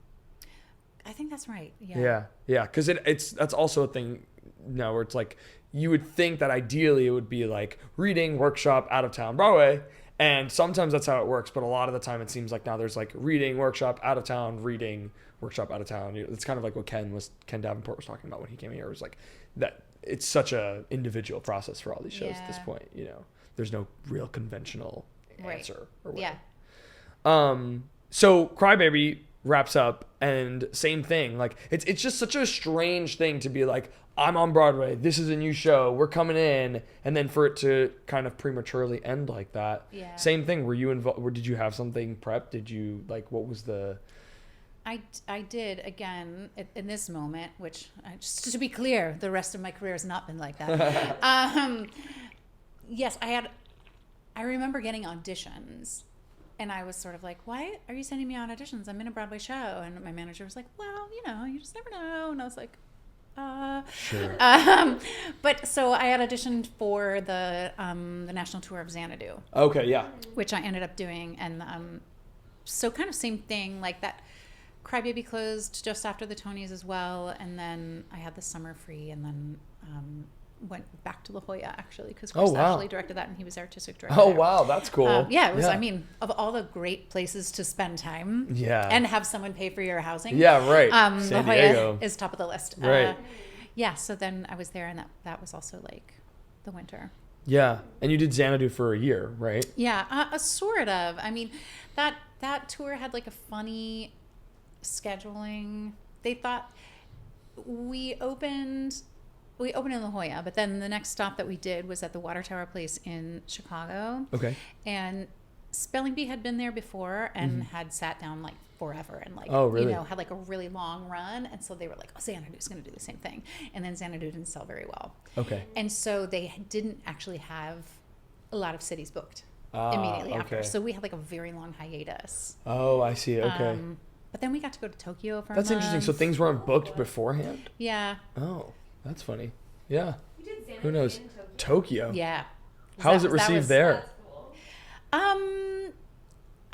I think that's right. Yeah. Because that's also a thing now where it's like you would think that ideally it would be like reading, workshop, out of town, Broadway. And sometimes that's how it works, but a lot of the time it seems like now there's like reading, workshop, out of town, reading, workshop, out of town. It's kind of like what Ken Davenport was talking about when he came here. It was like that it's such a individual process for all these shows at this point, you know. There's no real conventional answer or whatever. Yeah. So Crybaby, wraps up, and same thing. Like it's just such a strange thing to be like, I'm on Broadway, this is a new show, we're coming in, and then for it to kind of prematurely end like that. Yeah. Same thing. Were you involved? Or did you have something prepped? Did you like, what was the? I did, again, in this moment, which, just to be clear, the rest of my career has not been like that. Yes, I remember getting auditions, and I was sort of like, why are you sending me on auditions? I'm in a Broadway show. And my manager was like, well, you just never know. And I was like, Sure. But so I had auditioned for the national tour of Xanadu. Okay, yeah. Which I ended up doing. And so kind of same thing, like that Crybaby closed just after the Tonys as well. And then I had the summer free, and then went back to La Jolla, actually, because Chris actually directed that, and he was artistic director. Oh, wow, that's cool. Yeah, it was, I mean, of all the great places to spend time and have someone pay for your housing. Yeah, right. San Diego is top of the list. Right. Yeah, so then I was there, and that was also like the winter. Yeah, and you did Xanadu for a year, right? Yeah, sort of. I mean, that tour had like a funny scheduling. They thought we opened in La Jolla, but then the next stop that we did was at the Water Tower Place in Chicago. Okay. And Spelling Bee had been there before and had sat down like forever and like, had like a really long run. And so they were like, oh, Xanadu's going to do the same thing. And then Xanadu didn't sell very well. Okay. And so they didn't actually have a lot of cities booked immediately after. So we had like a very long hiatus. Oh, I see. Okay. But then we got to go to Tokyo for a That's month. interesting. So things weren't booked beforehand? Yeah. Oh, that's funny. Yeah. You did Xanadu Who knows? in Tokyo. Yeah. How was it received there? That's cool.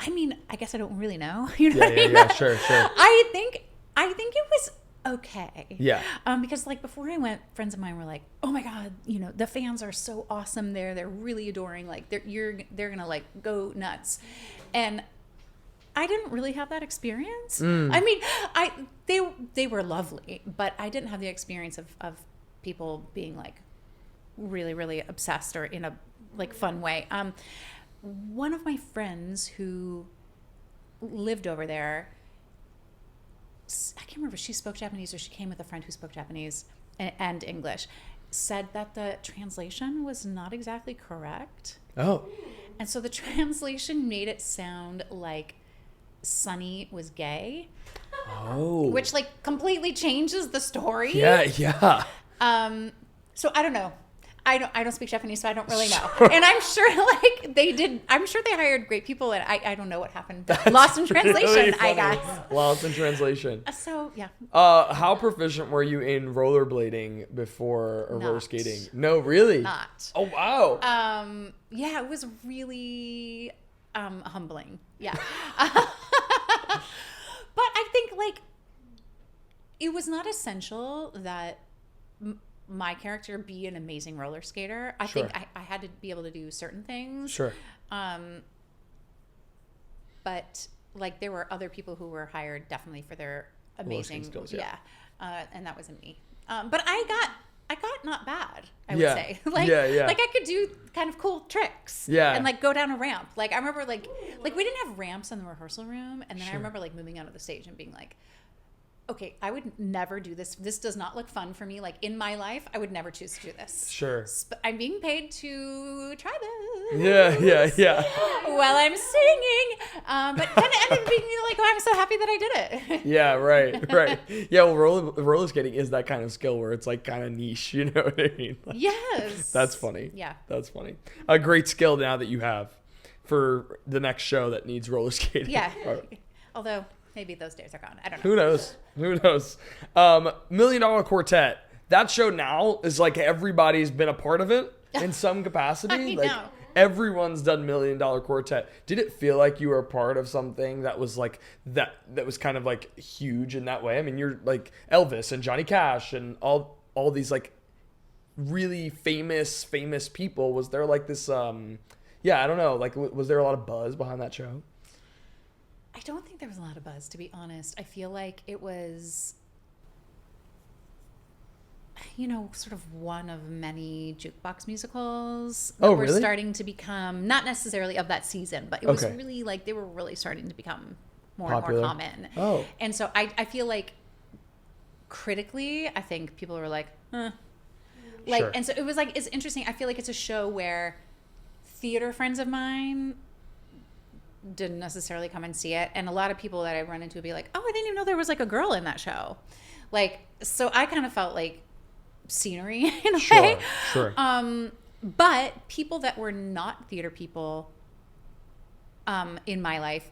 I mean, I guess I don't really know. You know Yeah, what I mean? yeah, sure. I think it was okay. Yeah. Because like before I went, friends of mine were like, "Oh my God, the fans are so awesome there. They're really adoring. Like they're gonna like go nuts," and I didn't really have that experience. I mean, they were lovely, but I didn't have the experience of people being like really, really obsessed or in a like fun way. One of my friends who lived over there, I can't remember if she spoke Japanese or she came with a friend who spoke Japanese and English, said that the translation was not exactly correct. Oh. And so the translation made it sound like Sonny was gay. Oh. Which like completely changes the story. Yeah. So I don't know. I don't speak Japanese, so I don't really know. And I'm sure like they did. I'm sure they hired great people, and I don't know what happened. Lost in translation, really I guess. Lost in translation. So yeah. How proficient were you in rollerblading before or roller skating? No, really? Not. Oh wow. Yeah, it was really humbling. Yeah. But I think like it was not essential that my character be an amazing roller skater. I think I had to be able to do certain things. Sure. But like there were other people who were hired definitely for their amazing skills, and that wasn't me. But I got not bad, I would Yeah. say. Like Yeah. like I could do kind of cool tricks. Yeah. And like go down a ramp. Like I remember like we didn't have ramps in the rehearsal room, and then I Sure. remember like moving onto the stage and being like, okay, I would never do this. This does not look fun for me. Like in my life, I would never choose to do this. Sure. I'm being paid to try this. Yeah. While I'm singing. But then it ended up being like, oh, I'm so happy that I did it. Yeah, right. Yeah, well, roller skating is that kind of skill where it's like kind of niche, you know what I mean? Like, Yes. that's funny. Yeah. That's funny. A great skill now that you have for the next show that needs roller skating. Yeah. Although maybe those days are gone. I don't know. Who knows? $1 Million Quartet. That show now is like everybody's been a part of it in some capacity. I know. Everyone's done $1 Million Quartet. Did it feel like you were a part of something that was like that was kind of like huge in that way? I mean, you're like Elvis and Johnny Cash and all these like really famous people. Was there like this I don't know, like was there a lot of buzz behind that show? I don't think there was a lot of buzz, to be honest. I feel like it was, sort of one of many jukebox musicals that were really? starting to become, not necessarily of that season, but it was Okay. really like they were really starting to become more popular. and more common. Oh. And so I feel like critically, I think people were like, like, Sure. and so it was like, it's interesting. I feel like it's a show where theater friends of mine didn't necessarily come and see it. And a lot of people that I run into would be like, oh, I didn't even know there was like a girl in that show. Like, so I kind of felt like scenery in a way. Sure. But people that were not theater people in my life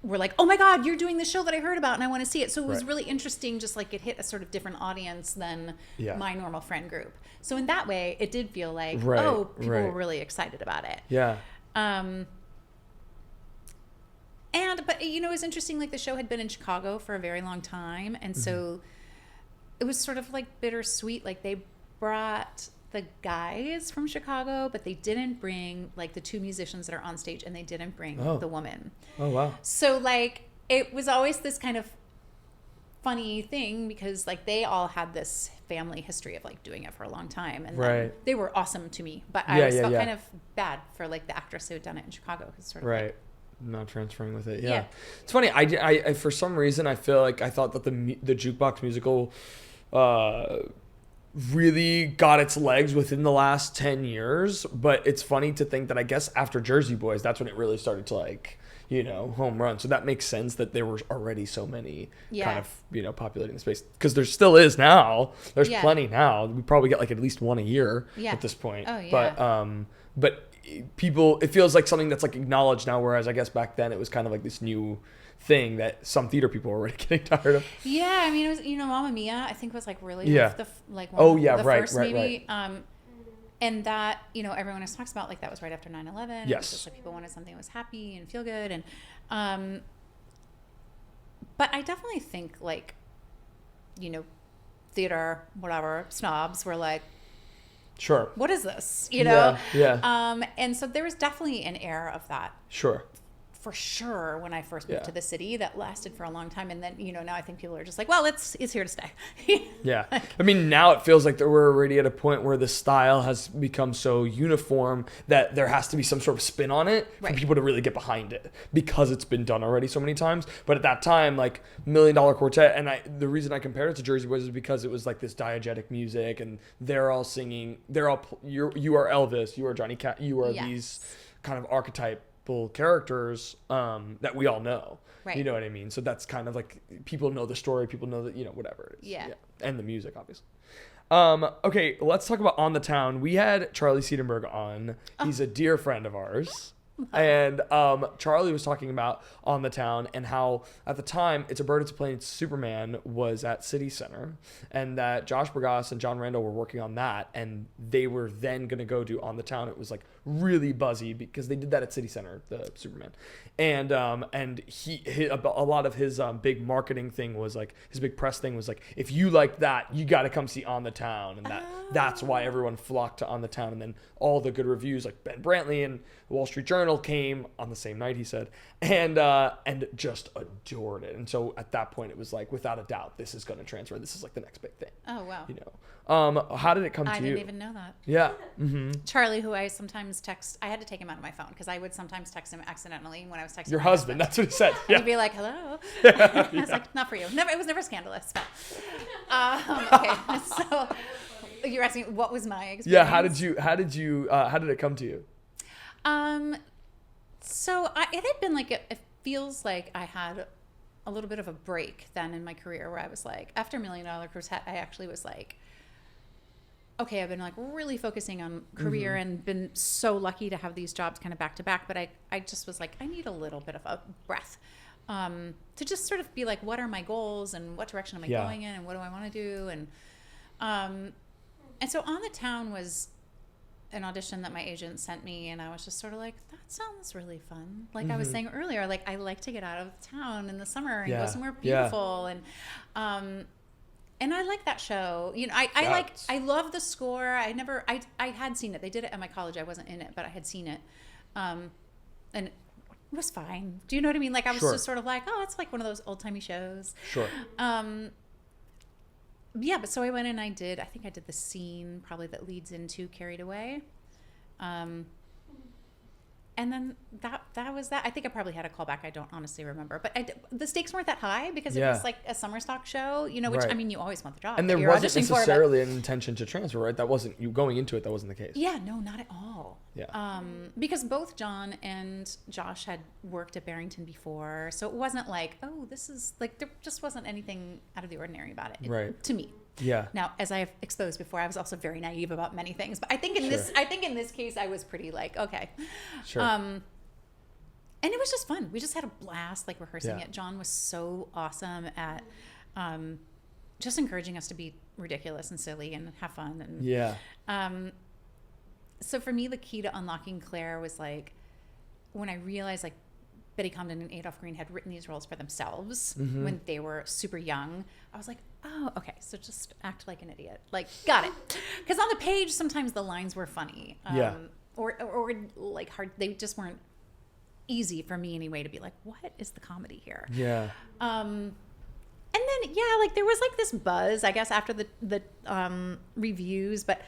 were like, oh my God, you're doing the show that I heard about and I want to see it. So it was really interesting, just like it hit a sort of different audience than my normal friend group. So in that way, it did feel like, people were really excited about it. Yeah. But you know, it was interesting, like the show had been in Chicago for a very long time. And so it was sort of like bittersweet. Like they brought the guys from Chicago, but they didn't bring like the two musicians that are on stage, and they didn't bring the woman. Oh, wow. So like it was always this kind of funny thing because like they all had this family history of like doing it for a long time, and then they were awesome to me, but I always felt kind of bad for like the actress who had done it in Chicago, because sort of like, not transferring with it. It's funny. I for some reason I feel like I thought that the Jukebox Musical really got its legs within the last 10 years, but it's funny to think that I guess after Jersey Boys, that's when it really started to like, you know, home run. So that makes sense that there were already so many kind of, you know, populating the space, because there still is now. There's plenty now. We probably get like at least one a year at this point. Oh, yeah. But people, it feels like something that's like acknowledged now, whereas I guess back then it was kind of like this new thing that some theater people were already getting tired of. Yeah, I mean, it was, you know, Mamma Mia, I think was like really the like one of the first maybe. And that, you know, everyone always talks about like that was right after 9/11. Yes. It was just like people wanted something that was happy and feel good, and but I definitely think like, you know, theater whatever snobs were like, sure, what is this, you know? Yeah. And so there was definitely an air of that. Sure. For sure, when I first moved to the city, that lasted for a long time, and then, you know, now I think people are just like, well, it's here to stay. Yeah, I mean, now it feels like that we're already at a point where the style has become so uniform that there has to be some sort of spin on it for people to really get behind it, because it's been done already so many times. But at that time, like $1 Million Quartet, and the reason I compared it to Jersey Boys is because it was like this diegetic music, and they're all singing, you are Elvis, you are Johnny Cash, you are these kind of archetype characters that we all know, you know what I mean? So that's kind of like, people know the story, people know that, you know, whatever it is, and the music, obviously. Okay, let's talk about On the Town. We had Charlie Siedenberg on. He's a dear friend of ours. And Charlie was talking about On the Town, and how at the time It's a Bird, It's a Plane, It's Superman was at City Center, and that Josh Bergas and John Randall were working on that, and they were then going to go do On the Town. It was like really buzzy because they did that at City Center, the Superman, and a lot of his big marketing thing was like, his big press thing was like, if you like that, you got to come see On the Town, and that's why everyone flocked to On the Town. And then all the good reviews, like Ben Brantley and the Wall Street Journal, came on the same night, he said, and just adored it. And so at that point, it was like, without a doubt, this is going to transfer. This is like the next big thing. Oh, wow. You know, how did it come to you? I didn't even know that. Yeah. Charlie, who I sometimes text, I had to take him out of my phone because I would sometimes text him accidentally when I was texting your my husband. That's what he said. Yeah. He'd be like, "Hello." I was like, "Not for you." Never. It was never scandalous. But, okay. So you're asking what was my experience? Yeah. How did it come to you? So it had been like, it feels like I had a little bit of a break then in my career, where I was like, after $1 Million Quartet, I actually was like, okay, I've been like really focusing on career and been so lucky to have these jobs kind of back to back. But I just was like, I need a little bit of a breath to just sort of be like, what are my goals and what direction am I going in and what do I want to do? And so On the Town was an audition that my agent sent me, and I was just sort of like, that sounds really fun. Like I was saying earlier, like I like to get out of town in the summer and go somewhere beautiful. And I like that show. You know, I love the score. I had seen it. They did it at my college. I wasn't in it, but I had seen it. And it was fine. Do you know what I mean? Like I was just sort of like, oh, it's like one of those old timey shows. Sure. Yeah, but so I went and I think I did the scene probably that leads into Carried Away. And then that was that. I think I probably had a callback. I don't honestly remember, but the stakes weren't that high because it was like a summer stock show, you know, which Right. I mean, you always want the job. And that there you're wasn't auditioning for, necessarily an intention to transfer, right? That wasn't you going into it. That wasn't the case. Yeah, no, not at all. Yeah. Because both John and Josh had worked at Barrington before, so it wasn't like, oh, this is like, there just wasn't anything out of the ordinary about it, Right. to me. Yeah. Now, as I have exposed before, I was also very naive about many things, but I think in this case, I was pretty like, okay. Sure. And it was just fun. We just had a blast, like rehearsing Yeah. it. John was so awesome at just encouraging us to be ridiculous and silly and have fun. And Yeah. so for me, the key to unlocking Claire was like when I realized like Betty Comden and Adolph Green had written these roles for themselves when they were super young. I was like, oh, okay, so just act like an idiot. Like, got it. Because on the page, sometimes the lines were funny. Or like hard. They just weren't easy for me anyway to be like, what is the comedy here? Yeah. And then, yeah, like there was like this buzz, I guess, after the reviews, but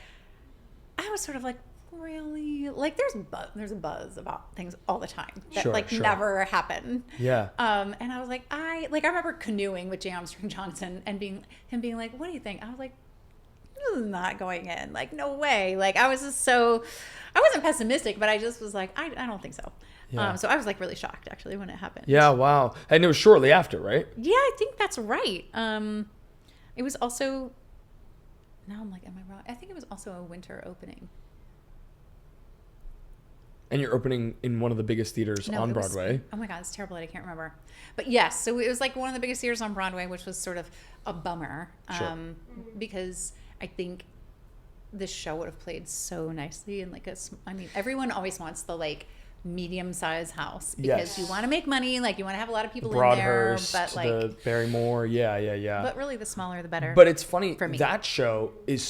I was sort of like, really? Like there's a buzz about things all the time that never happen. Yeah. And I was like, I remember canoeing with J. Armstrong Johnson and being like, what do you think? I was like, this is not going in. Like, no way. Like I wasn't pessimistic, but I just was like, I don't think so. Yeah. So I was like really shocked actually when it happened. Yeah. Wow. And it was shortly after, right? Yeah, I think that's right. It was also, now I'm like, am I wrong? I think it was also a winter opening. And you're opening in one of the biggest theaters on Broadway. Oh my God, it's terrible that I can't remember. But yes, so it was like one of the biggest theaters on Broadway, which was sort of a bummer. Because I think this show would have played so nicely in like everyone always wants the like medium-sized house because you want to make money, like you want to have a lot of people in there, but like the Barrymore, yeah. But really, the smaller the better. But it's funny for me. That show is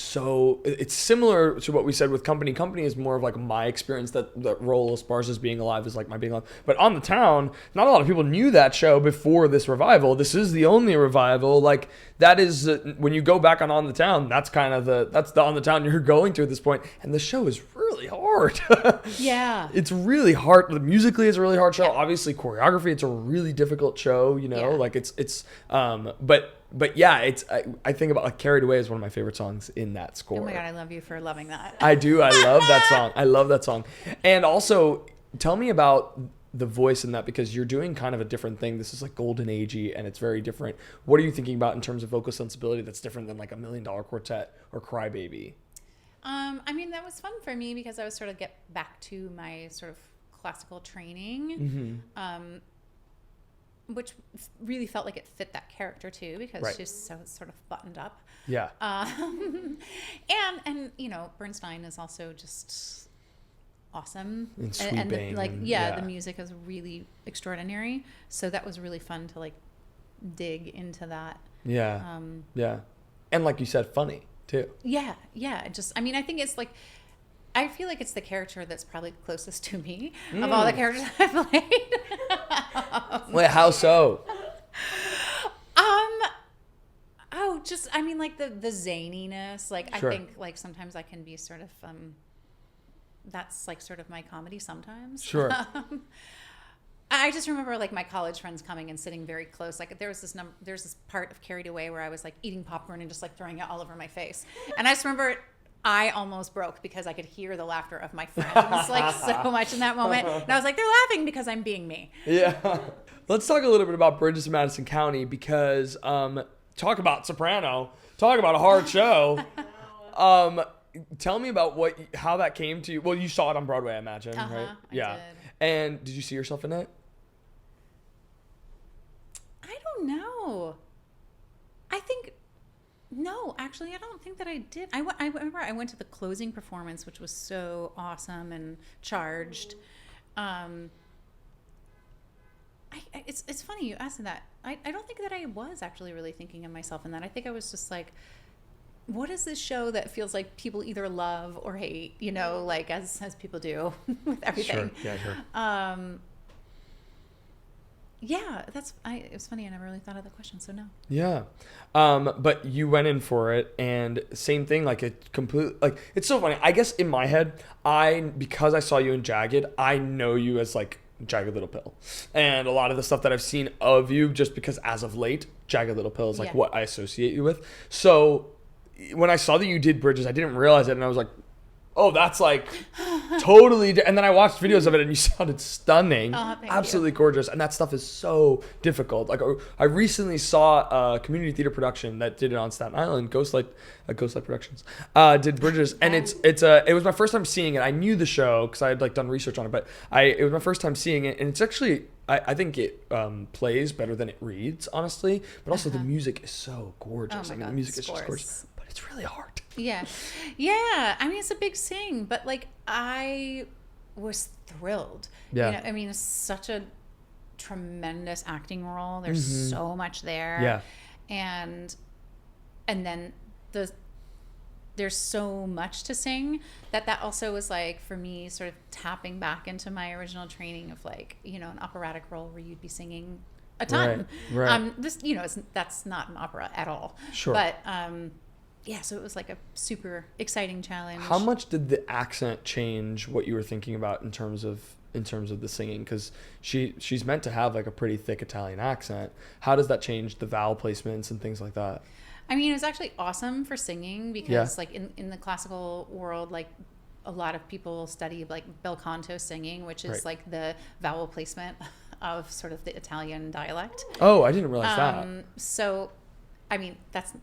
it's similar to what we said with Company. Company is more of like my experience that role as far as being alive is like my being alive. But On the Town, not a lot of people knew that show before this revival. This is the only revival. Like that is when you go back on the Town, that's kind of that's the On the Town you're going to at this point, and the show is really hard. Yeah, it's really hard. Musically, it's a really hard show. Yeah. Obviously, choreography, it's a really difficult show. You know, like but yeah, it's I think about like Carried Away is one of my favorite songs in that score. Oh my God, I love you for loving that. I do. I love that song. I love that song. And also, tell me about the voice in that because you're doing kind of a different thing. This is like golden agey and it's very different. What are you thinking about in terms of vocal sensibility that's different than like $1 Million Quartet or Crybaby? I mean, that was fun for me because I was sort of get back to my sort of classical training, which really felt like it fit that character too because she's so sort of buttoned up. Yeah. And you know, Bernstein is also just awesome and sweeping. The music is really extraordinary. So that was really fun to like dig into that. Yeah. And like you said, funny too. Yeah. Just, I mean, I think it's like, I feel like it's the character that's probably closest to me of all the characters I've played. Wait, how so? Just, I mean, like the zaniness. Like, I think like sometimes I can be sort of, that's like sort of my comedy sometimes. Sure. I just remember like my college friends coming and sitting very close. Like there's this part of Carried Away where I was like eating popcorn and just like throwing it all over my face. And I just remember I almost broke because I could hear the laughter of my friends like so much in that moment. And I was like, they're laughing because I'm being me. Yeah. Let's talk a little bit about Bridges of Madison County because talk about soprano, talk about a hard show. Tell me about how that came to you. Well, you saw it on Broadway, I imagine, right? Yeah. Did. And did you see yourself in it? I don't know. No, actually, I don't think that I did. I remember I went to the closing performance, which was so awesome and charged. It's funny you asked me that. I don't think that I was actually really thinking of myself in that. I think I was just like, what is this show that feels like people either love or hate, you know, like as people do with everything. Sure. Yeah, sure. Yeah, it was funny. I never really thought of the question, so no. Yeah. But you went in for it, and same thing, like it's so funny. I guess in my head, because I saw you in Jagged, I know you as like Jagged Little Pill. And a lot of the stuff that I've seen of you, just because as of late, Jagged Little Pill is like what I associate you with. So when I saw that you did Bridges, I didn't realize it, and I was like, oh, that's like totally. And then I watched videos of it, and you sounded stunning, absolutely gorgeous. And that stuff is so difficult. Like I recently saw a community theater production that did it on Staten Island, Ghostlight Productions, did Bridges, and it was my first time seeing it. I knew the show because I had like done research on it, but it was my first time seeing it, and it's actually. I think it plays better than it reads, honestly. But also the music is so gorgeous. Oh my God, the music is just gorgeous. But it's really hard. Yeah. Yeah. I mean, it's a big sing, but like I was thrilled. Yeah. You know, I mean, it's such a tremendous acting role. There's so much there. Yeah. And then there's so much to sing that also was like, for me, sort of tapping back into my original training of like, you know, an operatic role where you'd be singing a ton. Right. This, you know, that's not an opera at all. Sure. But, yeah, so it was like a super exciting challenge. How much did the accent change what you were thinking about in terms of the singing? Because she's meant to have like a pretty thick Italian accent. How does that change the vowel placements and things like that? I mean, it was actually awesome for singing because like in the classical world, like a lot of people study like bel canto singing, which is like the vowel placement of sort of the Italian dialect. Oh, I didn't realize that. So, I mean, that's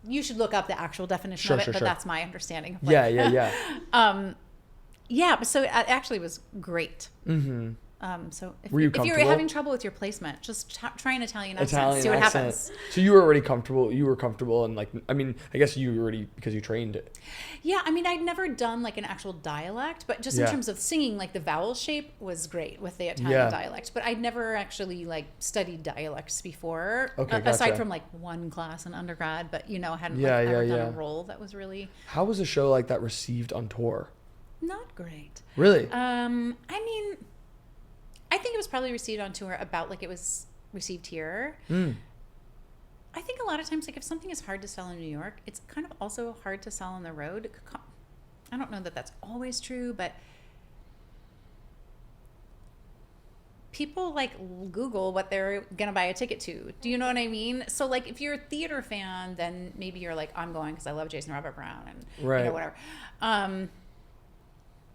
you should look up the actual definition of it, but that's my understanding of like, yeah, but so it actually was great. Mm-hmm. So if you're having trouble with your placement, just try an Italian accent, see what happens. So you were already comfortable. You were comfortable, and like, I mean, I guess you already, because you trained it. Yeah, I mean, I'd never done like an actual dialect, but just in terms of singing, like the vowel shape was great with the Italian dialect. But I'd never actually like studied dialects before, aside from like one class in undergrad. But you know, hadn't ever done a role that was really. How was a show like that received on tour? Not great. Really? I mean, I think it was probably received on tour about like it was received here. I think a lot of times, like if something is hard to sell in New York, it's kind of also hard to sell on the road. I don't know that that's always true, but people like Google what they're going to buy a ticket to. Do you know what I mean? So like if you're a theater fan, then maybe you're like, I'm going because I love Jason Robert Brown and you know, whatever.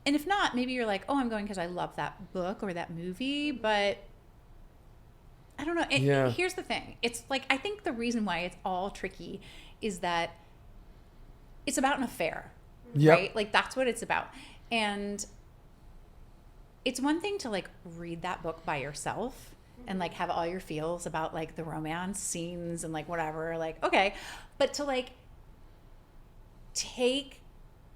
And if not, maybe you're like, oh, I'm going because I love that book or that movie. But I don't know. Here's the thing. It's like, I think the reason why it's all tricky is that it's about an affair, right? Like that's what it's about. And it's one thing to like read that book by yourself and like have all your feels about like the romance scenes and like whatever, like, okay. But to like take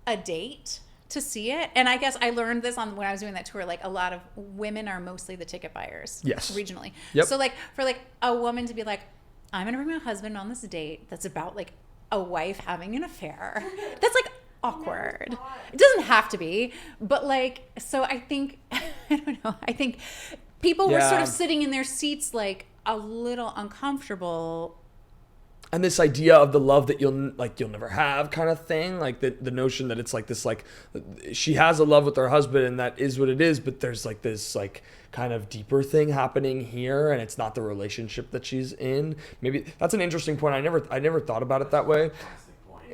a date to see it. And I guess I learned this when I was doing that tour, like a lot of women are mostly the ticket buyers regionally. So like for like a woman to be like, I'm gonna bring my husband on this date that's about like a wife having an affair, that's like awkward. It doesn't have to be, but like, so I think I don't know, I think people were sort of sitting in their seats like a little uncomfortable. And this idea of the love that you'll never have kind of thing, like the notion that it's like this, like she has a love with her husband and that is what it is, but there's like this like kind of deeper thing happening here, and it's not the relationship that she's in. Maybe that's an interesting point. I never thought about it that way.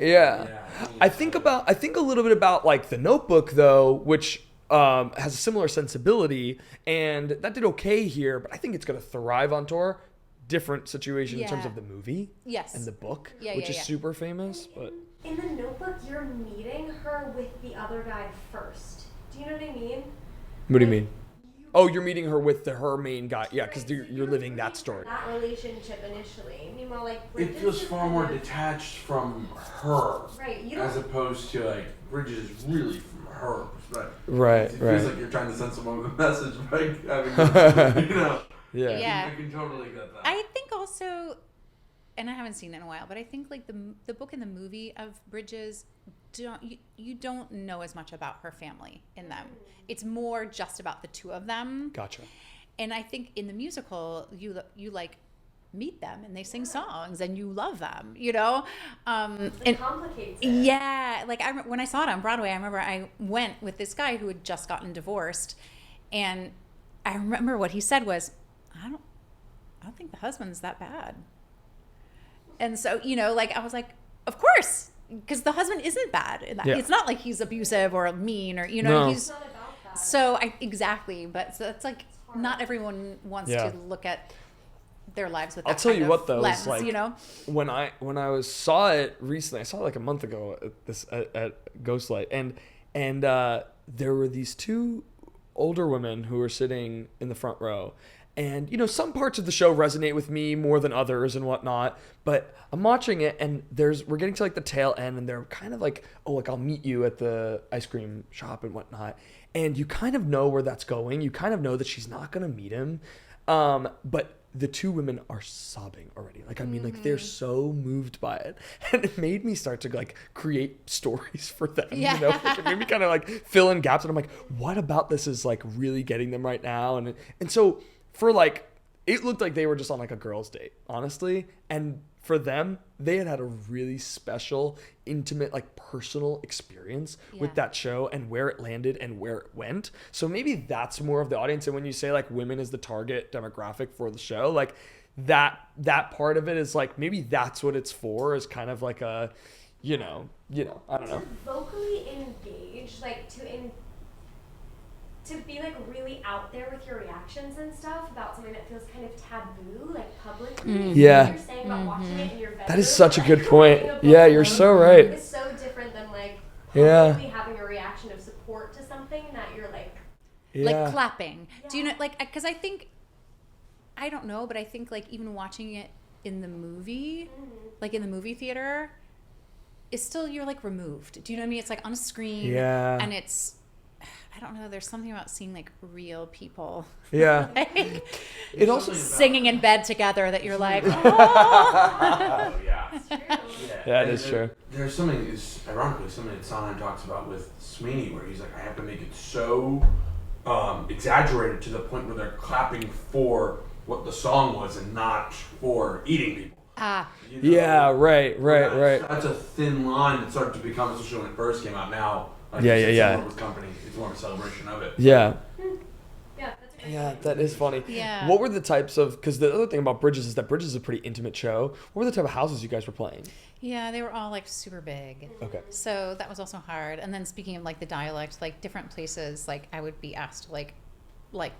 I think a little bit about like The Notebook though, which has a similar sensibility, and that did okay here, but I think it's going to thrive on tour. Different situation in terms of the movie and the book, which is super famous. But in The Notebook, you're meeting her with the other guy first. Do you know what I mean? What do you mean? Oh, you're meeting her with her main guy. Yeah, because you're living that story. That relationship initially. Meanwhile, like Bridges, it feels far more detached from her, right? As opposed to like Bridges is really from her perspective. Right. It feels like you're trying to send someone a message by having, you know. Yeah. I can totally get that. I think also, and I haven't seen it in a while, but I think like the book and the movie of Bridges, you don't know as much about her family in them. It's more just about the two of them. Gotcha. And I think in the musical, you like meet them and they sing songs and you love them, you know? It complicates it. Yeah. Like when I saw it on Broadway, I remember I went with this guy who had just gotten divorced, and I remember what he said was, I don't think the husband's that bad. And so, you know, like I was like, of course, because the husband isn't bad. It's not like he's abusive or mean or, you know, It's not about that. So exactly. But so it's like, not everyone wants to look at their lives with that I'll tell you what though, lens, is like, you know? when I saw it recently, I saw it like a month ago at Ghostlight, and there were these two older women who were sitting in the front row, and you know, some parts of the show resonate with me more than others and whatnot, but I'm watching it and we're getting to like the tail end, and they're kind of like, oh, like I'll meet you at the ice cream shop and whatnot, and you kind of know where that's going. You kind of know that she's not gonna meet him, but the two women are sobbing already. Like, I mean, like they're so moved by it, and it made me start to like create stories for them. Yeah. You know, like, it made me kind of like fill in gaps, and I'm like, what about this is like really getting them right now? And so for like, it looked like they were just on like a girls' date, honestly. And for them, they had a really special, intimate, like personal experience with that show and where it landed and where it went. So maybe that's more of the audience. And when you say like women is the target demographic for the show, like that part of it is like, maybe that's what it's for, is kind of like a, you know, I don't know. To vocally engage, like to be like really out there with your reactions and stuff about something that feels kind of taboo, like publicly. Yeah. What you're saying about watching it in your bedroom. That is such a good like, point. reading a book Yeah, you're so right. It's so different than like Yeah. publicly having a reaction of support to something that you're like. Like clapping. Yeah. Do you know, like, because I think, I don't know, but I think like even watching it in the movie, like in the movie theater, is still, you're like removed. Do you know what I mean? It's like on a screen. Yeah. And it's, I don't know, there's something about seeing like real people. Yeah. Like, It also singing in bed together that you're like, oh. Oh, yeah. It's true. That is true. There's something, ironically, something that Sondheim talks about with Sweeney, where he's like, I have to make it so exaggerated to the point where they're clapping for what the song was and not for eating people. You know? Yeah, right. That's a thin line that started to become, especially when it first came out. Now, like Yeah, you said, yeah. Summer with Company, it's more of a celebration of it. Yeah. Yeah, that's a great Yeah, point. that is funny. Yeah. What were the types of, because the other thing about Bridges is that Bridges is a pretty intimate show. What were the type of houses you guys were playing? Yeah, they were all like super big. Okay. So that was also hard. And then speaking of like the dialect, like different places, like I would be asked like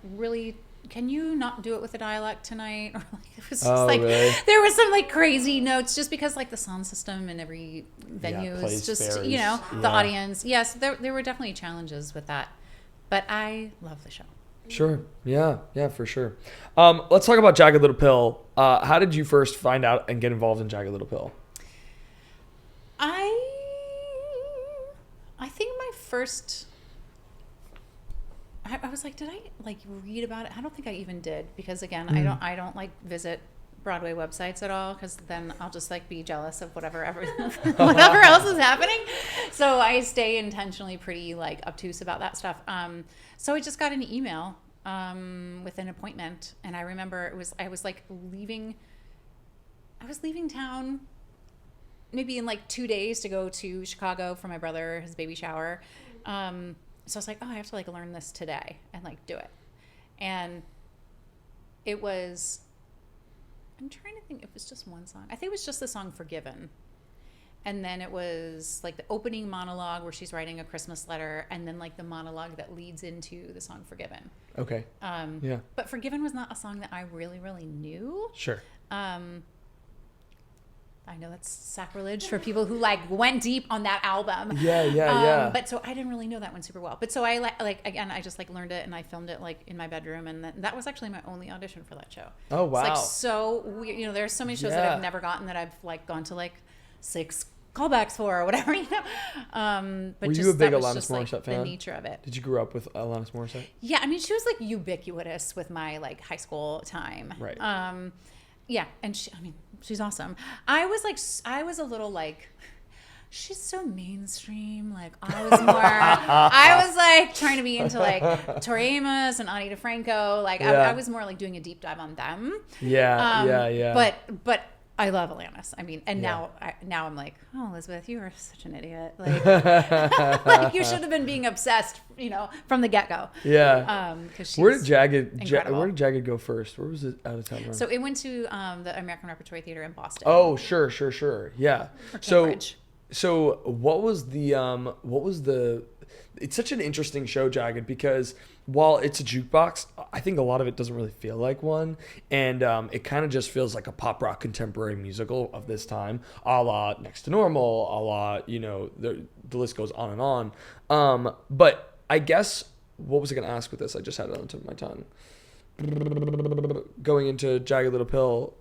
really, can you not do it with a dialect tonight? Or like it was just really? there was some like crazy notes just because like the sound system in every venue plays is just, varies. you know, the Yeah. audience. Yes, there were definitely challenges with that. But I love the show. Sure. Yeah, for sure. Let's talk about Jagged Little Pill. How did you first find out and get involved in Jagged Little Pill? I think my first, I was like, did I like read about it? I don't think I even did, because again, I don't like visit Broadway websites at all, because then I'll just like be jealous of whatever else is happening. So I stay intentionally pretty like obtuse about that stuff. So I just got an email with an appointment, and I remember I was leaving town maybe in like 2 days to go to Chicago for my brother, his baby shower. So I was like, oh, I have to like learn this today and like do it. And it was, I'm trying to think if it was just one song. I think it was just the song Forgiven. And then it was like the opening monologue where she's writing a Christmas letter, and then like the monologue that leads into the song Forgiven. Okay. Yeah. But Forgiven was not a song that I really, really knew. Sure. I know that's sacrilege for people who like went deep on that album. Yeah. But so I didn't really know that one super well. But so I like again, I just like learned it and I filmed it like in my bedroom, and that was actually my only audition for that show. Oh, wow. It's like so weird. You know, there's so many shows that Yeah. I've never gotten that I've like gone to like 6 callbacks for or whatever. You know. But Were just you a big that was Alanis just, like, Morissette fan? the nature of it. Did you grow up with Alanis Morissette? Yeah, I mean, she was like ubiquitous with my like high school time. Right. Yeah, and she's awesome. I was a little like, she's so mainstream. Like I was like trying to be into like Tori Amos and Ani DeFranco. Like I was more like doing a deep dive on them. Yeah. But I love Alanis. I mean, and now I'm like, oh, Elizabeth, you are such an idiot. Like, like you should have been being obsessed, from the get-go. Yeah. Because where did Jagged go first? Where was it out of town? So it went to the American Repertory Theater in Boston. Oh, sure. Yeah. Or Cambridge. So what was the it's such an interesting show, Jagged, because while it's a jukebox, I think a lot of it doesn't really feel like one. And it kind of just feels like a pop rock contemporary musical of this time, a la Next to Normal, a la, the list goes on and on. But I guess, what was I going to ask with this? I just had it on the tip of my tongue. Going into Jagged Little Pill.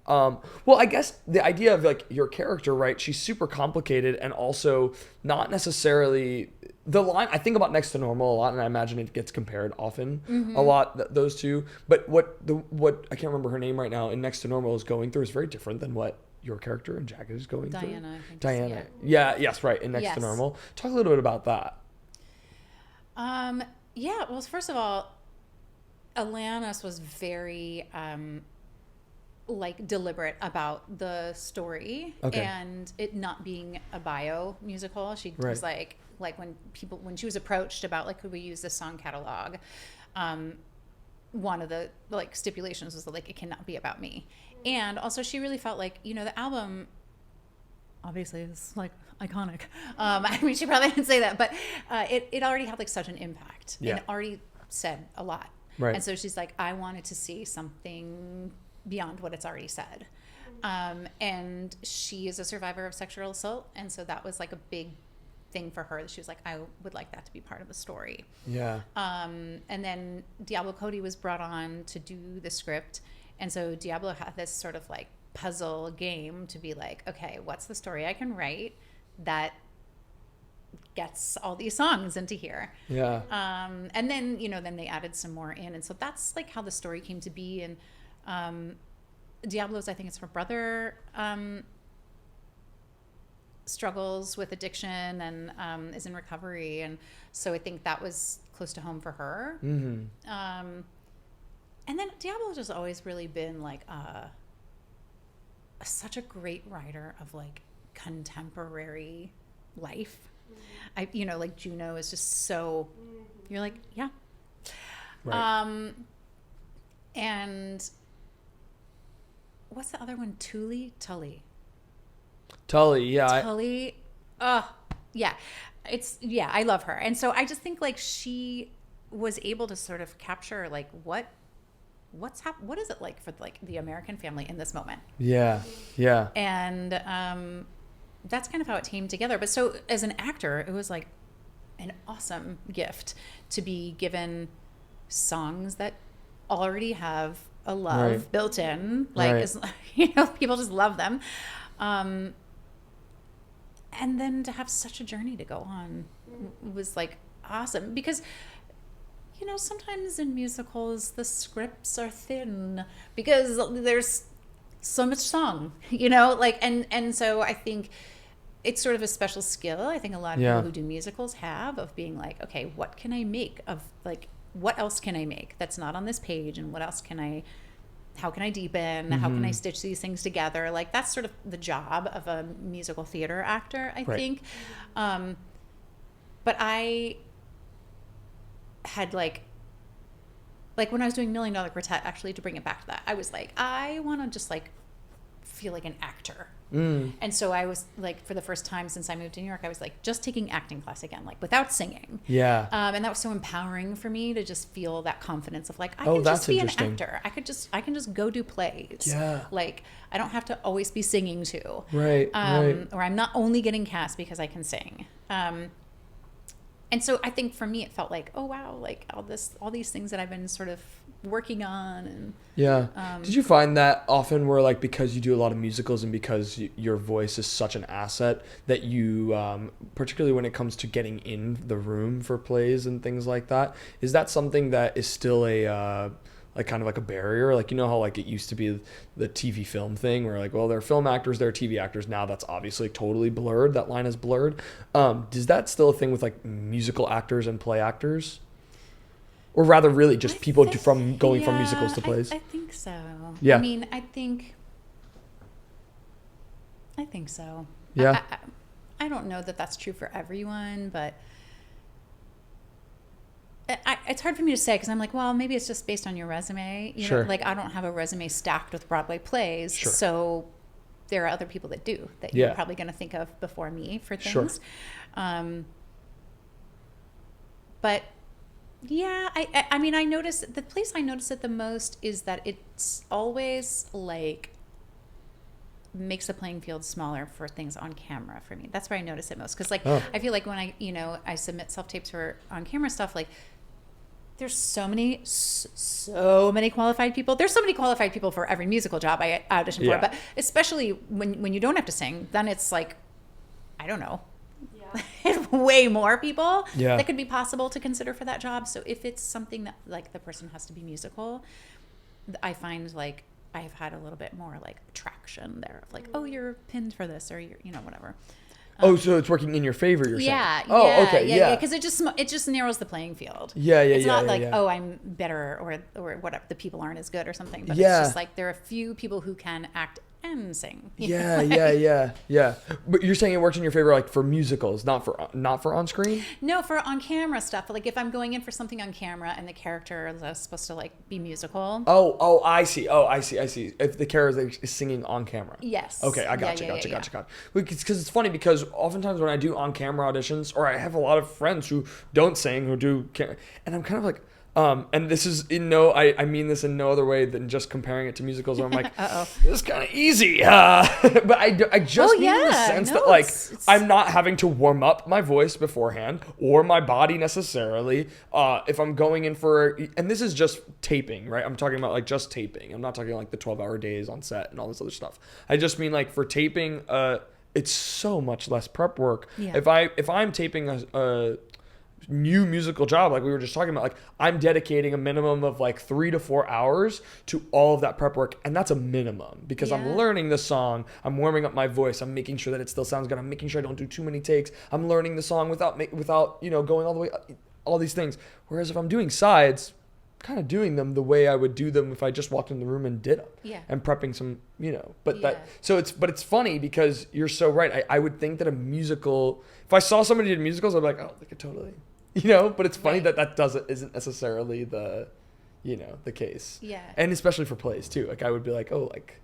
Well, I guess the idea of like your character, right? She's super complicated and also not necessarily the line. I think about Next to Normal a lot, and I imagine it gets compared often a lot, those two. But what I can't remember her name right now in Next to Normal is going through is very different than what your character in Jagged is going through. Diana, I think. Diana. Yes, right. In Next to Normal. Talk a little bit about that. Yeah. Well, first of all, Alanis was very deliberate about the story and it not being a bio musical. She was like when she was approached about like, could we use this song catalog, one of the like stipulations was like, it cannot be about me. And also she really felt like, the album obviously is like iconic. I mean, she probably didn't say that, but it already had like such an impact and it already said a lot. Right. And so she's like, I wanted to see something beyond what it's already said. And she is a survivor of sexual assault. And so that was like a big thing for her that she was like, I would like that to be part of the story. Yeah. And then Diablo Cody was brought on to do the script. And so Diablo had this sort of like puzzle game to be like, okay, what's the story I can write that gets all these songs into here? Yeah. And then, then they added some more in. And so that's like how the story came to be. And Diablo's, I think it's her brother, struggles with addiction and is in recovery. And so I think that was close to home for her. Mm-hmm. And then Diablo's just always really been like such a great writer of like contemporary life. Like Juno is just so, you're like, yeah. Right. And what's the other one? Tully, yeah. Tully. Yeah. I love her. And so I just think like she was able to sort of capture like what is it like for like the American family in this moment? Yeah. And that's kind of how it came together. But so as an actor, it was like an awesome gift to be given songs that already have a love built in, like people just love them, and then to have such a journey to go on was like awesome because sometimes in musicals the scripts are thin because there's so much song, and so I think it's sort of a special skill I think a lot of people who do musicals have of being like, okay, what can I make of like, what else can I make that's not on this page, and how can I deepen, how can I stitch these things together? Like that's sort of the job of a musical theater actor, I think. But I had like when I was doing $1 Million Quartet, actually, to bring it back to that, I was like, I want to just like feel like an actor. And so I was like, for the first time since I moved to New York, I was like just taking acting class again, like without singing. Yeah. And that was so empowering for me to just feel that confidence of like, I can just be an actor. I can just go do plays. Yeah. Like I don't have to always be singing too. Right. Or I'm not only getting cast because I can sing. And so I think for me, it felt like, oh wow, like all these things that I've been sort of working on. And did you find that often where like, because you do a lot of musicals and because your voice is such an asset that you particularly when it comes to getting in the room for plays and things like that, is that something that is still a like kind of like a barrier? Like, you know how like it used to be the TV film thing where like, well, they're film actors, they're TV actors. Now that's obviously totally blurred. That line is blurred. Is that still a thing with like musical actors and play actors? Or rather really just people from going from musicals to plays? I think so. Yeah. I mean, I think so. Yeah. I don't know that that's true for everyone, but it's hard for me to say because I'm like, well, maybe it's just based on your resume. You know, like I don't have a resume stacked with Broadway plays, so there are other people that do that you're probably going to think of before me for things. But yeah, I mean, I notice the place I notice it the most is that it's always like makes the playing field smaller for things on camera for me. That's where I notice it most because like I feel like when I submit self-tapes for on camera stuff, like there's so many qualified people. There's so many qualified people for every musical job I audition for, but especially when you don't have to sing, then it's like, I don't know, way more people that could be possible to consider for that job. So if it's something that like the person has to be musical, I find like I've had a little bit more like traction there of like, oh, you're pinned for this or you're, whatever. So it's working in your favor, you're saying? Yeah, because it just narrows the playing field. It's not like, oh, I'm better or whatever, the people aren't as good or something, but it's just like there are a few people who can act and sing. Yeah. But you're saying it works in your favor, like for musicals, not for on screen? No, for on camera stuff. Like if I'm going in for something on camera and the character is supposed to like be musical. Oh, I see. If the character is singing on camera. Yes. Okay, I gotcha. Because it's funny because oftentimes when I do on camera auditions, or I have a lot of friends who don't sing, who do, and I'm kind of like, and this is I mean this in no other way than just comparing it to musicals where I'm like, this is kind of easy. But I just mean in the sense that like, I'm not having to warm up my voice beforehand or my body necessarily. If I'm going in and this is just taping, right? I'm talking about like just taping. I'm not talking like the 12-hour days on set and all this other stuff. I just mean like for taping, it's so much less prep work. Yeah. If I'm taping a new musical job like we were just talking about, like I'm dedicating a minimum of like 3 to 4 hours to all of that prep work, and that's a minimum because I'm learning the song, I'm warming up my voice, I'm making sure that it still sounds good, I'm making sure I don't do too many takes, I'm learning the song without going all the way, all these things. Whereas if I'm doing sides, kind of doing them the way I would do them if I just walked in the room and did them and prepping some, but it's funny because you're so right. I would think that a musical, if I saw somebody did musicals, I'd be like, oh, they could totally, but it's funny that isn't necessarily the case. Yeah. And especially for plays too. Like I would be like, oh, like,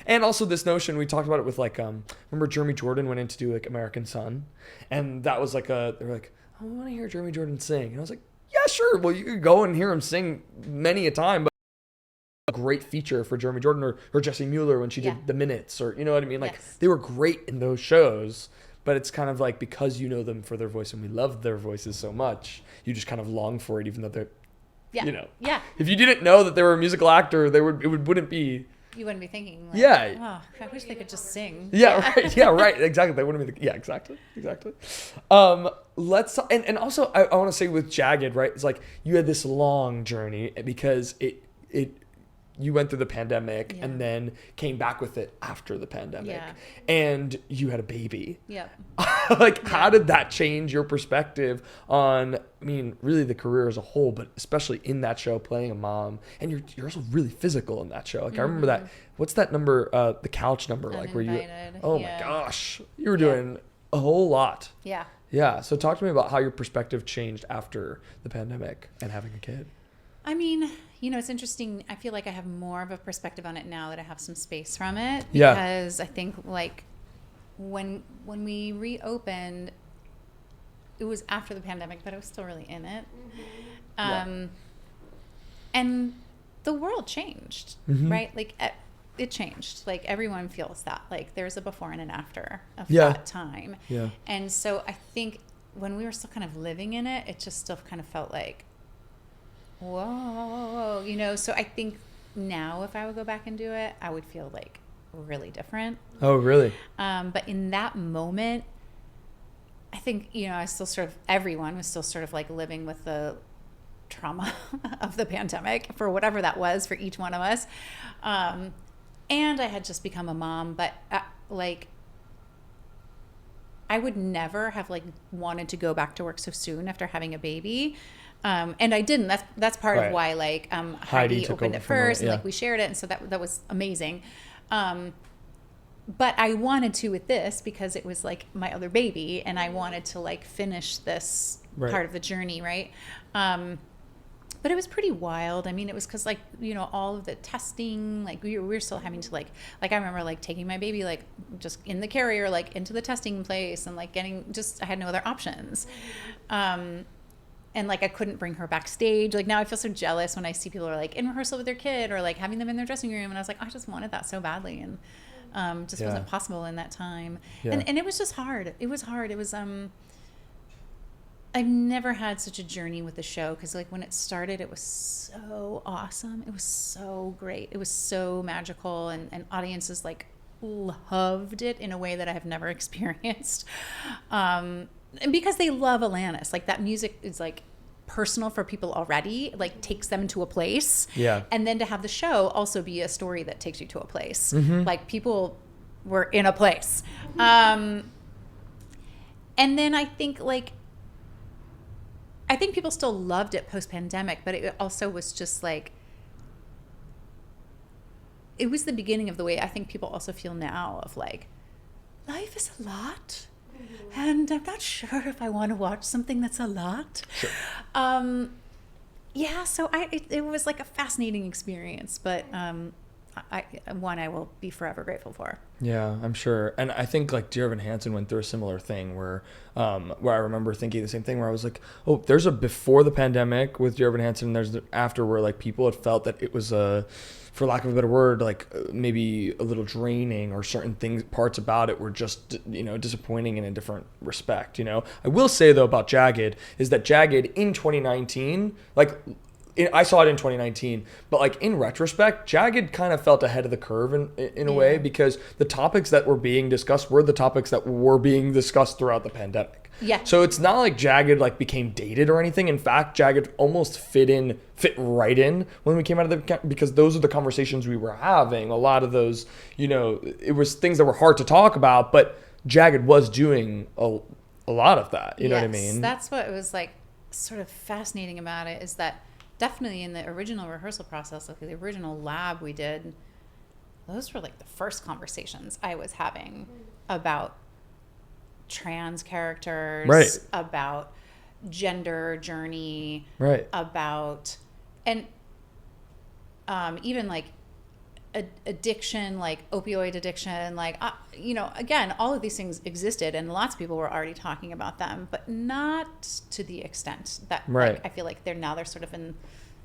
and also this notion, we talked about it with like, remember Jeremy Jordan went in to do like American Son, and that was like they were like, oh, I want to hear Jeremy Jordan sing. And I was like, yeah, sure. Well, you could go and hear him sing many a time, but a great feature for Jeremy Jordan or Jessie Mueller when she did The Minutes, or you know what I mean? Like they were great in those shows, but it's kind of like because you know them for their voice and we love their voices so much, you just kind of long for it, even though they're, if you didn't know that they were a musical actor, wouldn't be. You wouldn't be thinking, like, oh, I wish they could just sing. Right. Yeah, right. Exactly. They wouldn't be. Exactly. Let's and also I want to say with Jagged, right? It's like you had this long journey because you went through the pandemic and then came back with it after the pandemic, and you had a baby. How did that change your perspective on, I mean, really the career as a whole, but especially in that show playing a mom, and you're also really physical in that show. Like I remember that. What's that number? The couch number, like where you? Oh my gosh, you were doing a whole lot. Yeah. So talk to me about how your perspective changed after the pandemic and having a kid. I mean, it's interesting. I feel like I have more of a perspective on it now that I have some space from it. Because I think like when we reopened, it was after the pandemic, but I was still really in it. And the world changed, right? Like it changed. Like everyone feels that. Like there's a before and an after of that time. And so I think when we were still kind of living in it, it just still kind of felt like, whoa, so I think now if I would go back and do it, I would feel like really different. Oh, really? But in that moment, I think, I still everyone was still sort of like living with the trauma of the pandemic for whatever that was for each one of us. And I had just become a mom, but like, I would never have like wanted to go back to work so soon after having a baby. And I didn't. That's part of why like Heidi opened it first, and like we shared it, and so that was amazing. But I wanted to with this because it was like my other baby, and I wanted to like finish this part of the journey, right? But it was pretty wild. I mean, it was because like, you know, all of the testing, like we were still having to like I remember like taking my baby like just in the carrier like into the testing place, and like I had no other options. And like I couldn't bring her backstage. Like now I feel so jealous when I see people are like in rehearsal with their kid or like having them in their dressing room, and I was like, I just wanted that so badly, and just wasn't possible in that time. And it was just hard. It was hard. It was I've never had such a journey with the show, because like when it started, it was so awesome. It was so great. It was so magical, and audiences like loved it in a way that I have never experienced. And because they love Alanis, like that music is like personal for people already, like takes them to a place. Yeah. And then to have the show also be a story that takes you to a place. Like people were in a place. And then I think people still loved it post-pandemic, but it also was just like, it was the beginning of the way I think people also feel now of like, life is a lot, and I'm not sure if I want to watch something that's a lot. Sure. Yeah, so it was like a fascinating experience, but I will be forever grateful for. Yeah, I'm sure. And I think like Dear Evan Hansen went through a similar thing where I remember thinking the same thing, where I was like, oh, there's a before the pandemic with Dear Evan Hansen, and there's the after, where like people had felt that it was for lack of a better word, like maybe a little draining, or certain parts about it were just, you know, disappointing in a different respect, you know. I will say though about Jagged is that Jagged in 2019, like I saw it in 2019, but like in retrospect, Jagged kind of felt ahead of the curve in a way, because the topics that were being discussed were the topics that were being discussed throughout the pandemic. Yeah. So it's not like Jagged like became dated or anything. In fact, Jagged almost fit right in when we came out of because those are the conversations we were having. A lot of those, you know, it was things that were hard to talk about, but Jagged was doing a lot of that. You know what I mean? That's what was like sort of fascinating about it, is that definitely in the original rehearsal process, like the original lab we did, those were like the first conversations I was having about trans characters, about gender journey, about, and even like addiction, like opioid addiction, like, you know, again, all of these things existed, and lots of people were already talking about them, but not to the extent that like, I feel like they're sort of in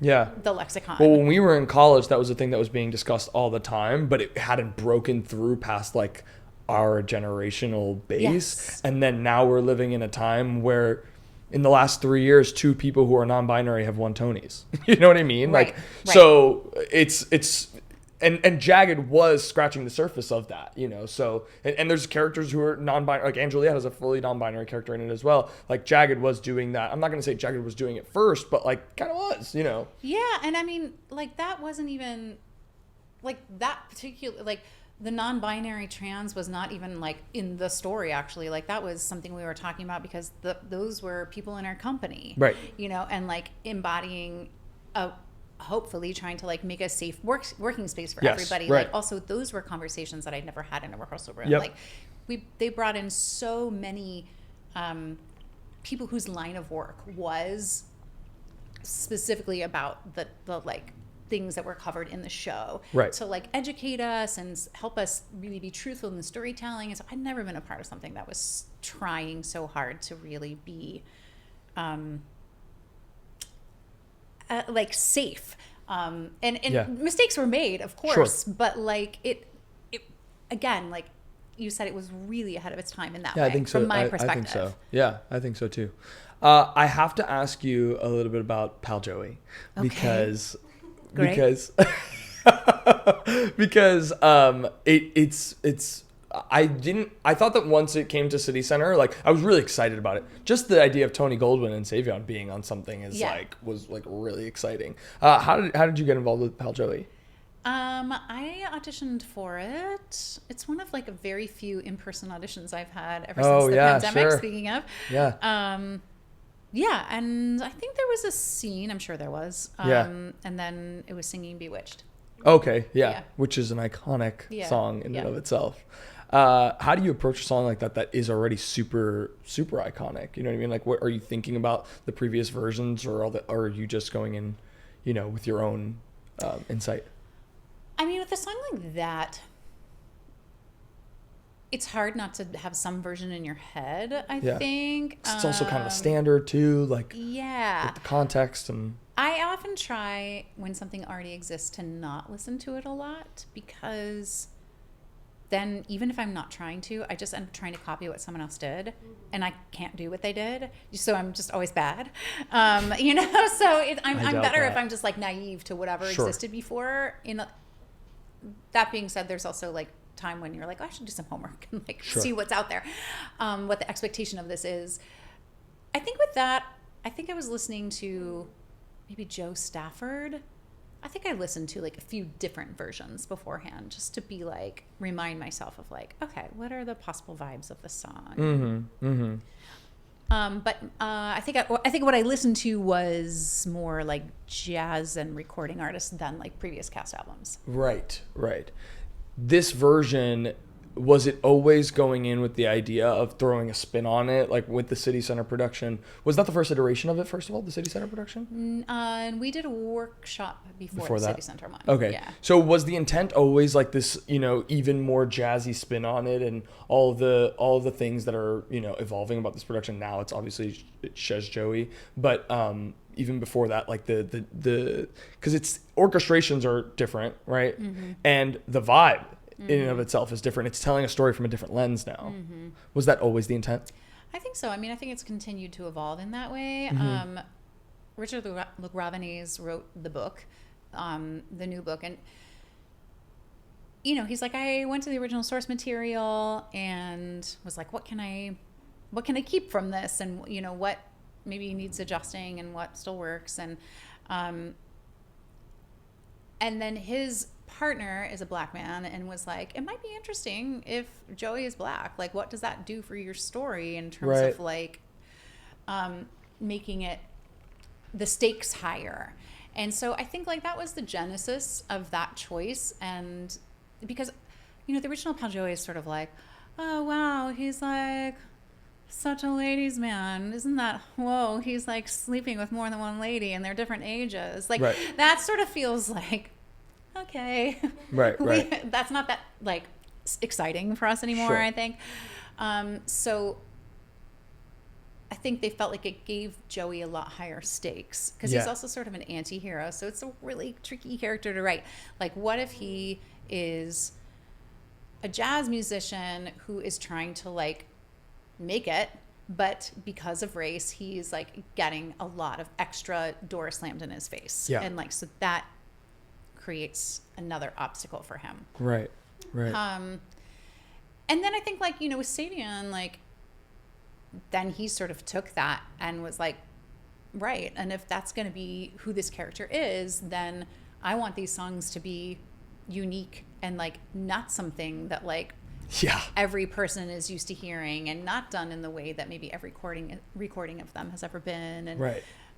the lexicon. Well, when we were in college, that was a thing that was being discussed all the time, but it hadn't broken through past like our generational base. Yes. And then now we're living in a time where in the last 3 years, 2 people who are non-binary have won Tonys. You know what I mean? So it's and Jagged was scratching the surface of that, you know. So and there's characters who are non-binary, like Angelia has a fully non-binary character in it as well. Like Jagged was doing that. I'm not gonna say Jagged was doing it first, but like kind of was, you know. Yeah, and I mean, like that wasn't even like that particular, like the non-binary trans was not even like in the story actually. Like that was something we were talking about because those were people in our company, right? You know, and like embodying hopefully trying to like make a safe working space for everybody. Like also those were conversations that I'd never had in a rehearsal room. Like they brought in so many people whose line of work was specifically about the like things that were covered in the show, to like educate us and help us really be truthful in the storytelling. And so I'd never been a part of something that was trying so hard to really be like safe, and mistakes were made, of course, but like it again, like you said, it was really ahead of its time in that way. I think so. From my perspective. I think so. Yeah, I think so too. I have to ask you a little bit about Pal Joey because it's I thought that once it came to City Center, like I was really excited about it. Just the idea of Tony Goldwyn and Savion being on something was really exciting. How did you get involved with Pal Joey? I auditioned for it. It's one of like a very few in-person auditions I've had ever since the pandemic, sure. Speaking of. Yeah. Yeah, and I think there was a scene, I'm sure there was. And then it was singing Bewitched. Okay, Yeah. which is an iconic song in and of itself. How do you approach a song like that is already super, super iconic? You know what I mean? Like, what are you thinking about the previous versions, or are you just going in, with your own insight? I mean, with a song like that, it's hard not to have some version in your head, I think. It's also kind of a standard too, like with the context and. I often try, when something already exists, to not listen to it a lot, because then even if I'm not trying to, I just end up trying to copy what someone else did, and I can't do what they did, so I'm just always bad. So I'm better if I'm just like naive to whatever existed before. That being said, there's also like time when you're like, oh, I should do some homework and like see what's out there, what the expectation of this is. I think with that, I was listening to maybe Joe Stafford. I think I listened to like a few different versions beforehand, just to be like, remind myself of like, okay, what are the possible vibes of the song? But I think what I listened to was more like jazz and recording artists than like previous cast albums. Right. This version, was it always going in with the idea of throwing a spin on it, like with the City Center production? Was that the first iteration of it, first of all, the City Center production? And we did a workshop before the that? City Center one. Okay. Yeah. So was the intent always like this, even more jazzy spin on it, and all of the things that are, evolving about this production now? It's obviously Chez Joey, but even before that, like the because it's orchestrations are different, right? Mm-hmm. And the vibe in and of itself is different. It's telling a story from a different lens now. Mm-hmm. Was that always the intent? I think so. I mean, I think it's continued to evolve in that way. Richard Ravenese wrote the book, the new book, and he's like, I went to the original source material and was like, what can I keep from this, and what maybe needs adjusting and what still works, and then his partner is a black man and was like, it might be interesting if Joey is black. Like, what does that do for your story in terms of like making it the stakes higher? And so I think like that was the genesis of that choice. And because the original Pal Joey is sort of like, oh wow, he's like such a ladies' man, isn't that? Whoa, he's like sleeping with more than one lady and they're different ages. Like that sort of feels like, okay, right. That's not that like exciting for us anymore. I think. So I think they felt like it gave Joey a lot higher stakes, because he's also sort of an anti-hero. So it's a really tricky character to write. Like, what if he is a jazz musician who is trying to like make it, but because of race, he's like getting a lot of extra doors slammed in his face. And like, so that creates another obstacle for him. Right. And then I think like, with Savion, like, then he sort of took that and was like, right, and if that's going to be who this character is, then I want these songs to be unique and like not something that like every person is used to hearing, and not done in the way that maybe every recording of them has ever been. And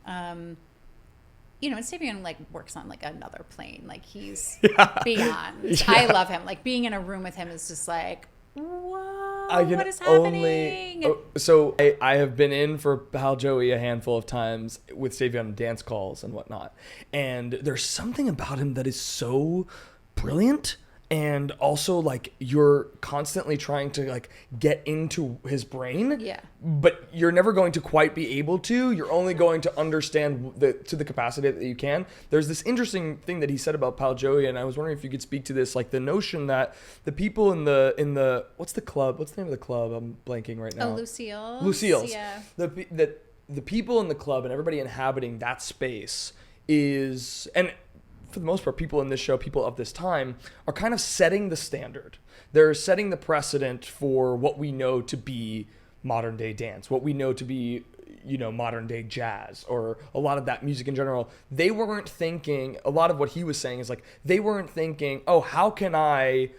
and Savion like works on like another plane. Like, he's beyond. I love him. Like, being in a room with him is just like, whoa, what is happening? So I have been in for Pal Joey a handful of times with Savion dance calls and whatnot, and there's something about him that is so brilliant. And also, like, you're constantly trying to like get into his brain, but you're never going to quite be able to. You're only going to understand to the capacity that you can. There's this interesting thing that he said about Pal Joey, and I was wondering if you could speak to this, like the notion that the people in the what's the club? What's the name of the club? I'm blanking right now. Oh, Lucille's. Lucille's. Yeah. The people in the club and everybody inhabiting that space is, and for the most part, people in this show, people of this time, are kind of setting the standard. They're setting the precedent for what we know to be modern day dance, what we know to be, modern day jazz, or a lot of that music in general. They weren't thinking, a lot of what he was saying is like, they weren't thinking, oh, how can I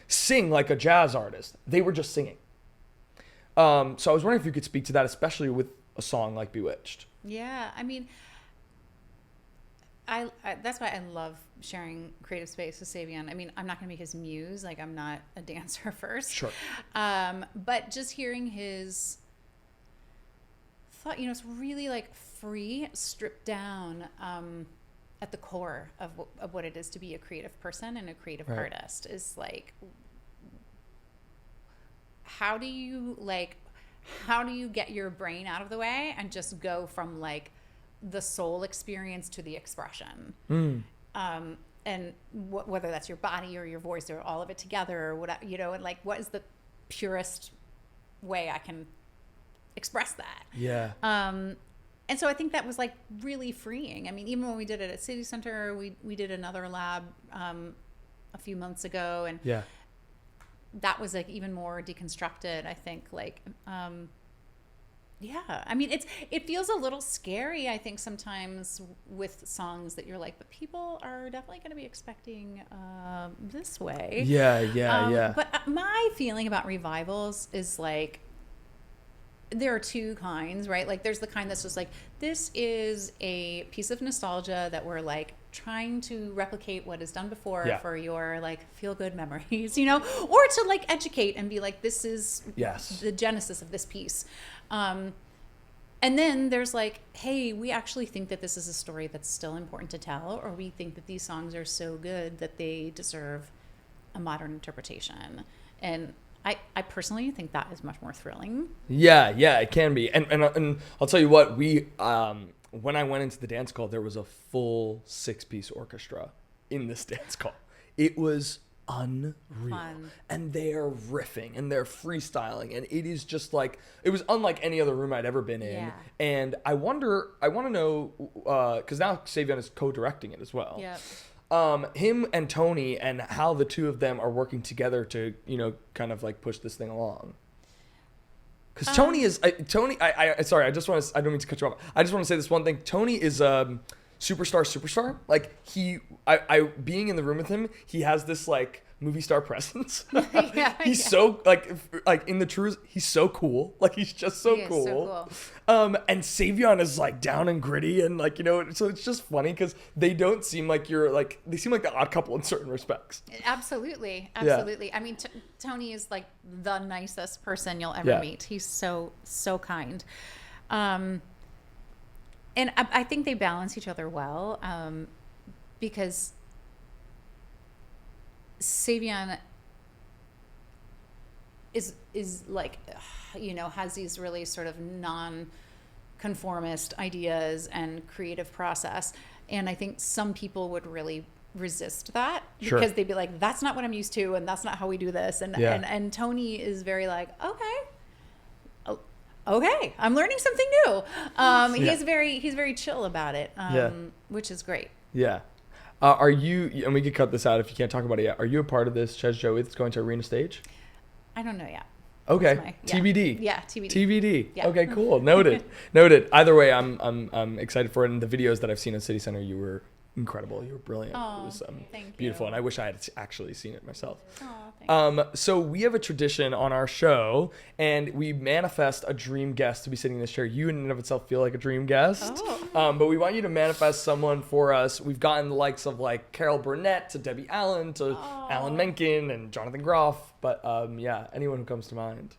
sing like a jazz artist? They were just singing. So I was wondering if you could speak to that, especially with a song like Bewitched. Yeah, I mean, I that's why I love sharing creative space with Savion. I mean, I'm not going to be his muse. Like, I'm not a dancer first. Sure. But just hearing his thought, it's really like free, stripped down at the core of what it is to be a creative person and a creative artist is like, how do you get your brain out of the way and just go from like the soul experience to the expression, and whether that's your body or your voice or all of it together or whatever, and like, what is the purest way I can express that? Yeah. And so I think that was like really freeing. I mean, even when we did it at City Center, we did another lab a few months ago, and yeah, that was like even more deconstructed, I think. Like, yeah, I mean, it feels a little scary, I think, sometimes with songs that you're like, but people are definitely going to be expecting this way. Yeah. But my feeling about revivals is like, there are two kinds, right? Like, there's the kind that's just like, this is a piece of nostalgia that we're like trying to replicate what is done before for your like feel good memories, or to like educate and be like, this is the genesis of this piece. And then there's like, hey, we actually think that this is a story that's still important to tell, or we think that these songs are so good that they deserve a modern interpretation. And I personally think that is much more thrilling. Yeah, it can be. And I'll tell you what, we when I went into the dance call, there was a full 6-piece orchestra in this dance call. It was unreal. Fun. And they're riffing and they're freestyling, and it is just like, it was unlike any other room I'd ever been in. Yeah. And I want to know, because now Savion is co-directing it as well. Yeah. Him and Tony, and how the two of them are working together to, kind of like push this thing along. Because Tony is, sorry, I don't mean to cut you off. I just want to say this one thing. Tony is superstar. Like, being in the room with him, he has this like movie star presence. He's so like in the truth, he's so cool. Like, he's just so cool. So cool. And Savion is like down and gritty, and like, so it's just funny because they don't seem like they seem like the odd couple in certain respects. Absolutely. Yeah. I mean, Tony is like the nicest person you'll ever meet. He's so kind. And I think they balance each other well, because Savion is like, has these really sort of non-conformist ideas and creative process. And I think some people would really resist that because they'd be like, that's not what I'm used to, and that's not how we do this. And Tony is very like, okay, I'm learning something new. He's very chill about it, which is great. Yeah. Are you, and we could cut this out if you can't talk about it yet, are you a part of this Chez Joey that's going to Arena Stage? I don't know yet. Okay. TBD. Yeah, TBD. TBD. Yeah. Okay, cool. Noted. Either way, I'm excited for it. And the videos that I've seen at City Center, you were incredible. You were brilliant. Oh, it was thank beautiful. you. And I wish I had actually seen it myself. Oh, So we have a tradition on our show, and we manifest a dream guest to be sitting in this chair. You in and of itself feel like a dream guest. But we want you to manifest someone for us. We've gotten the likes of like Carol Burnett to Debbie Allen to Alan Menken and Jonathan Groff. But anyone who comes to mind.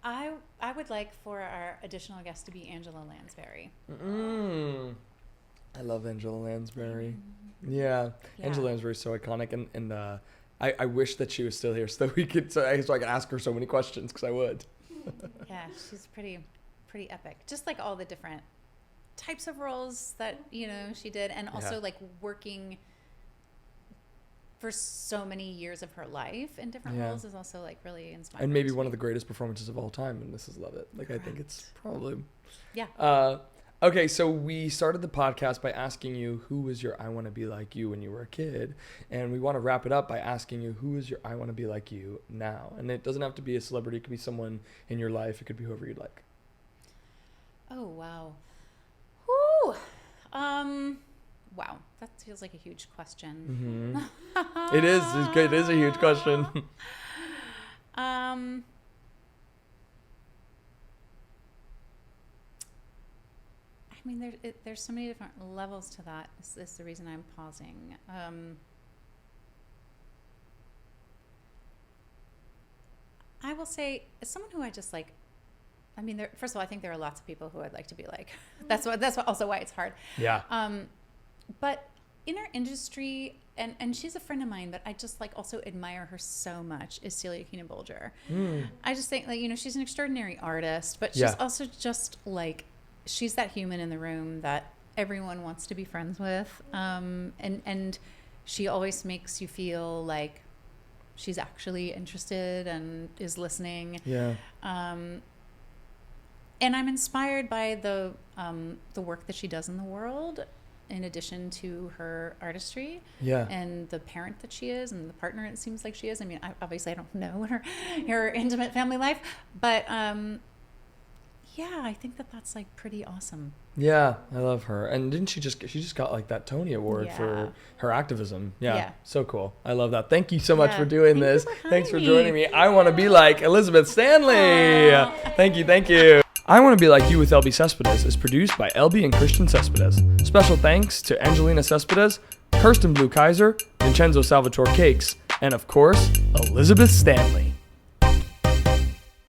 I would like for our additional guest to be Angela Lansbury. I love Angela Lansbury. Yeah. Angela Lansbury is so iconic, and I wish that she was still here so I could ask her so many questions, because I would. Yeah, she's pretty epic. Just like all the different types of roles that she did, and also like working for so many years of her life in different roles is also like really inspiring. And maybe one of the greatest performances of all time in Mrs. Lovett. Like, correct. I think it's probably. Yeah. Okay, so we started the podcast by asking you who was your I want to be like you when you were a kid, and we want to wrap it up by asking you who is your I want to be like you now. And it doesn't have to be a celebrity; it could be someone in your life. It could be whoever you'd like. Oh wow. Whoo. Wow, that feels like a huge question. Mm-hmm. It is. It is a huge question. I mean, there's so many different levels to that. This is the reason I'm pausing. I will say, as someone who I just like, I mean, first of all, I think there are lots of people who I'd like to be like. That's also why it's hard. Yeah. But in our industry, and she's a friend of mine, but I just like also admire her so much, is Celia Keenan-Bolger. I just think, like, she's an extraordinary artist, but she's also just like, she's that human in the room that everyone wants to be friends with. And she always makes you feel like she's actually interested and is listening. Yeah. And I'm inspired by the work that she does in the world, in addition to her artistry. Yeah. And the parent that she is, and the partner it seems like she is. I mean, obviously I don't know her intimate family life, but yeah, I think that's like pretty awesome. Yeah, I love her. And didn't she just got like that Tony Award for her activism? Yeah, so cool. I love that. Thank you so much for doing this. Thanks for joining me. I want to be like Elizabeth Stanley. Thank you. I Want to Be Like You with Elbi Cespedes is produced by Elbi and Christian Cespedes. Special thanks to Angelina Cespedes, Kirsten Blue Kaiser, Vincenzo Salvatore Cakes, and of course, Elizabeth Stanley.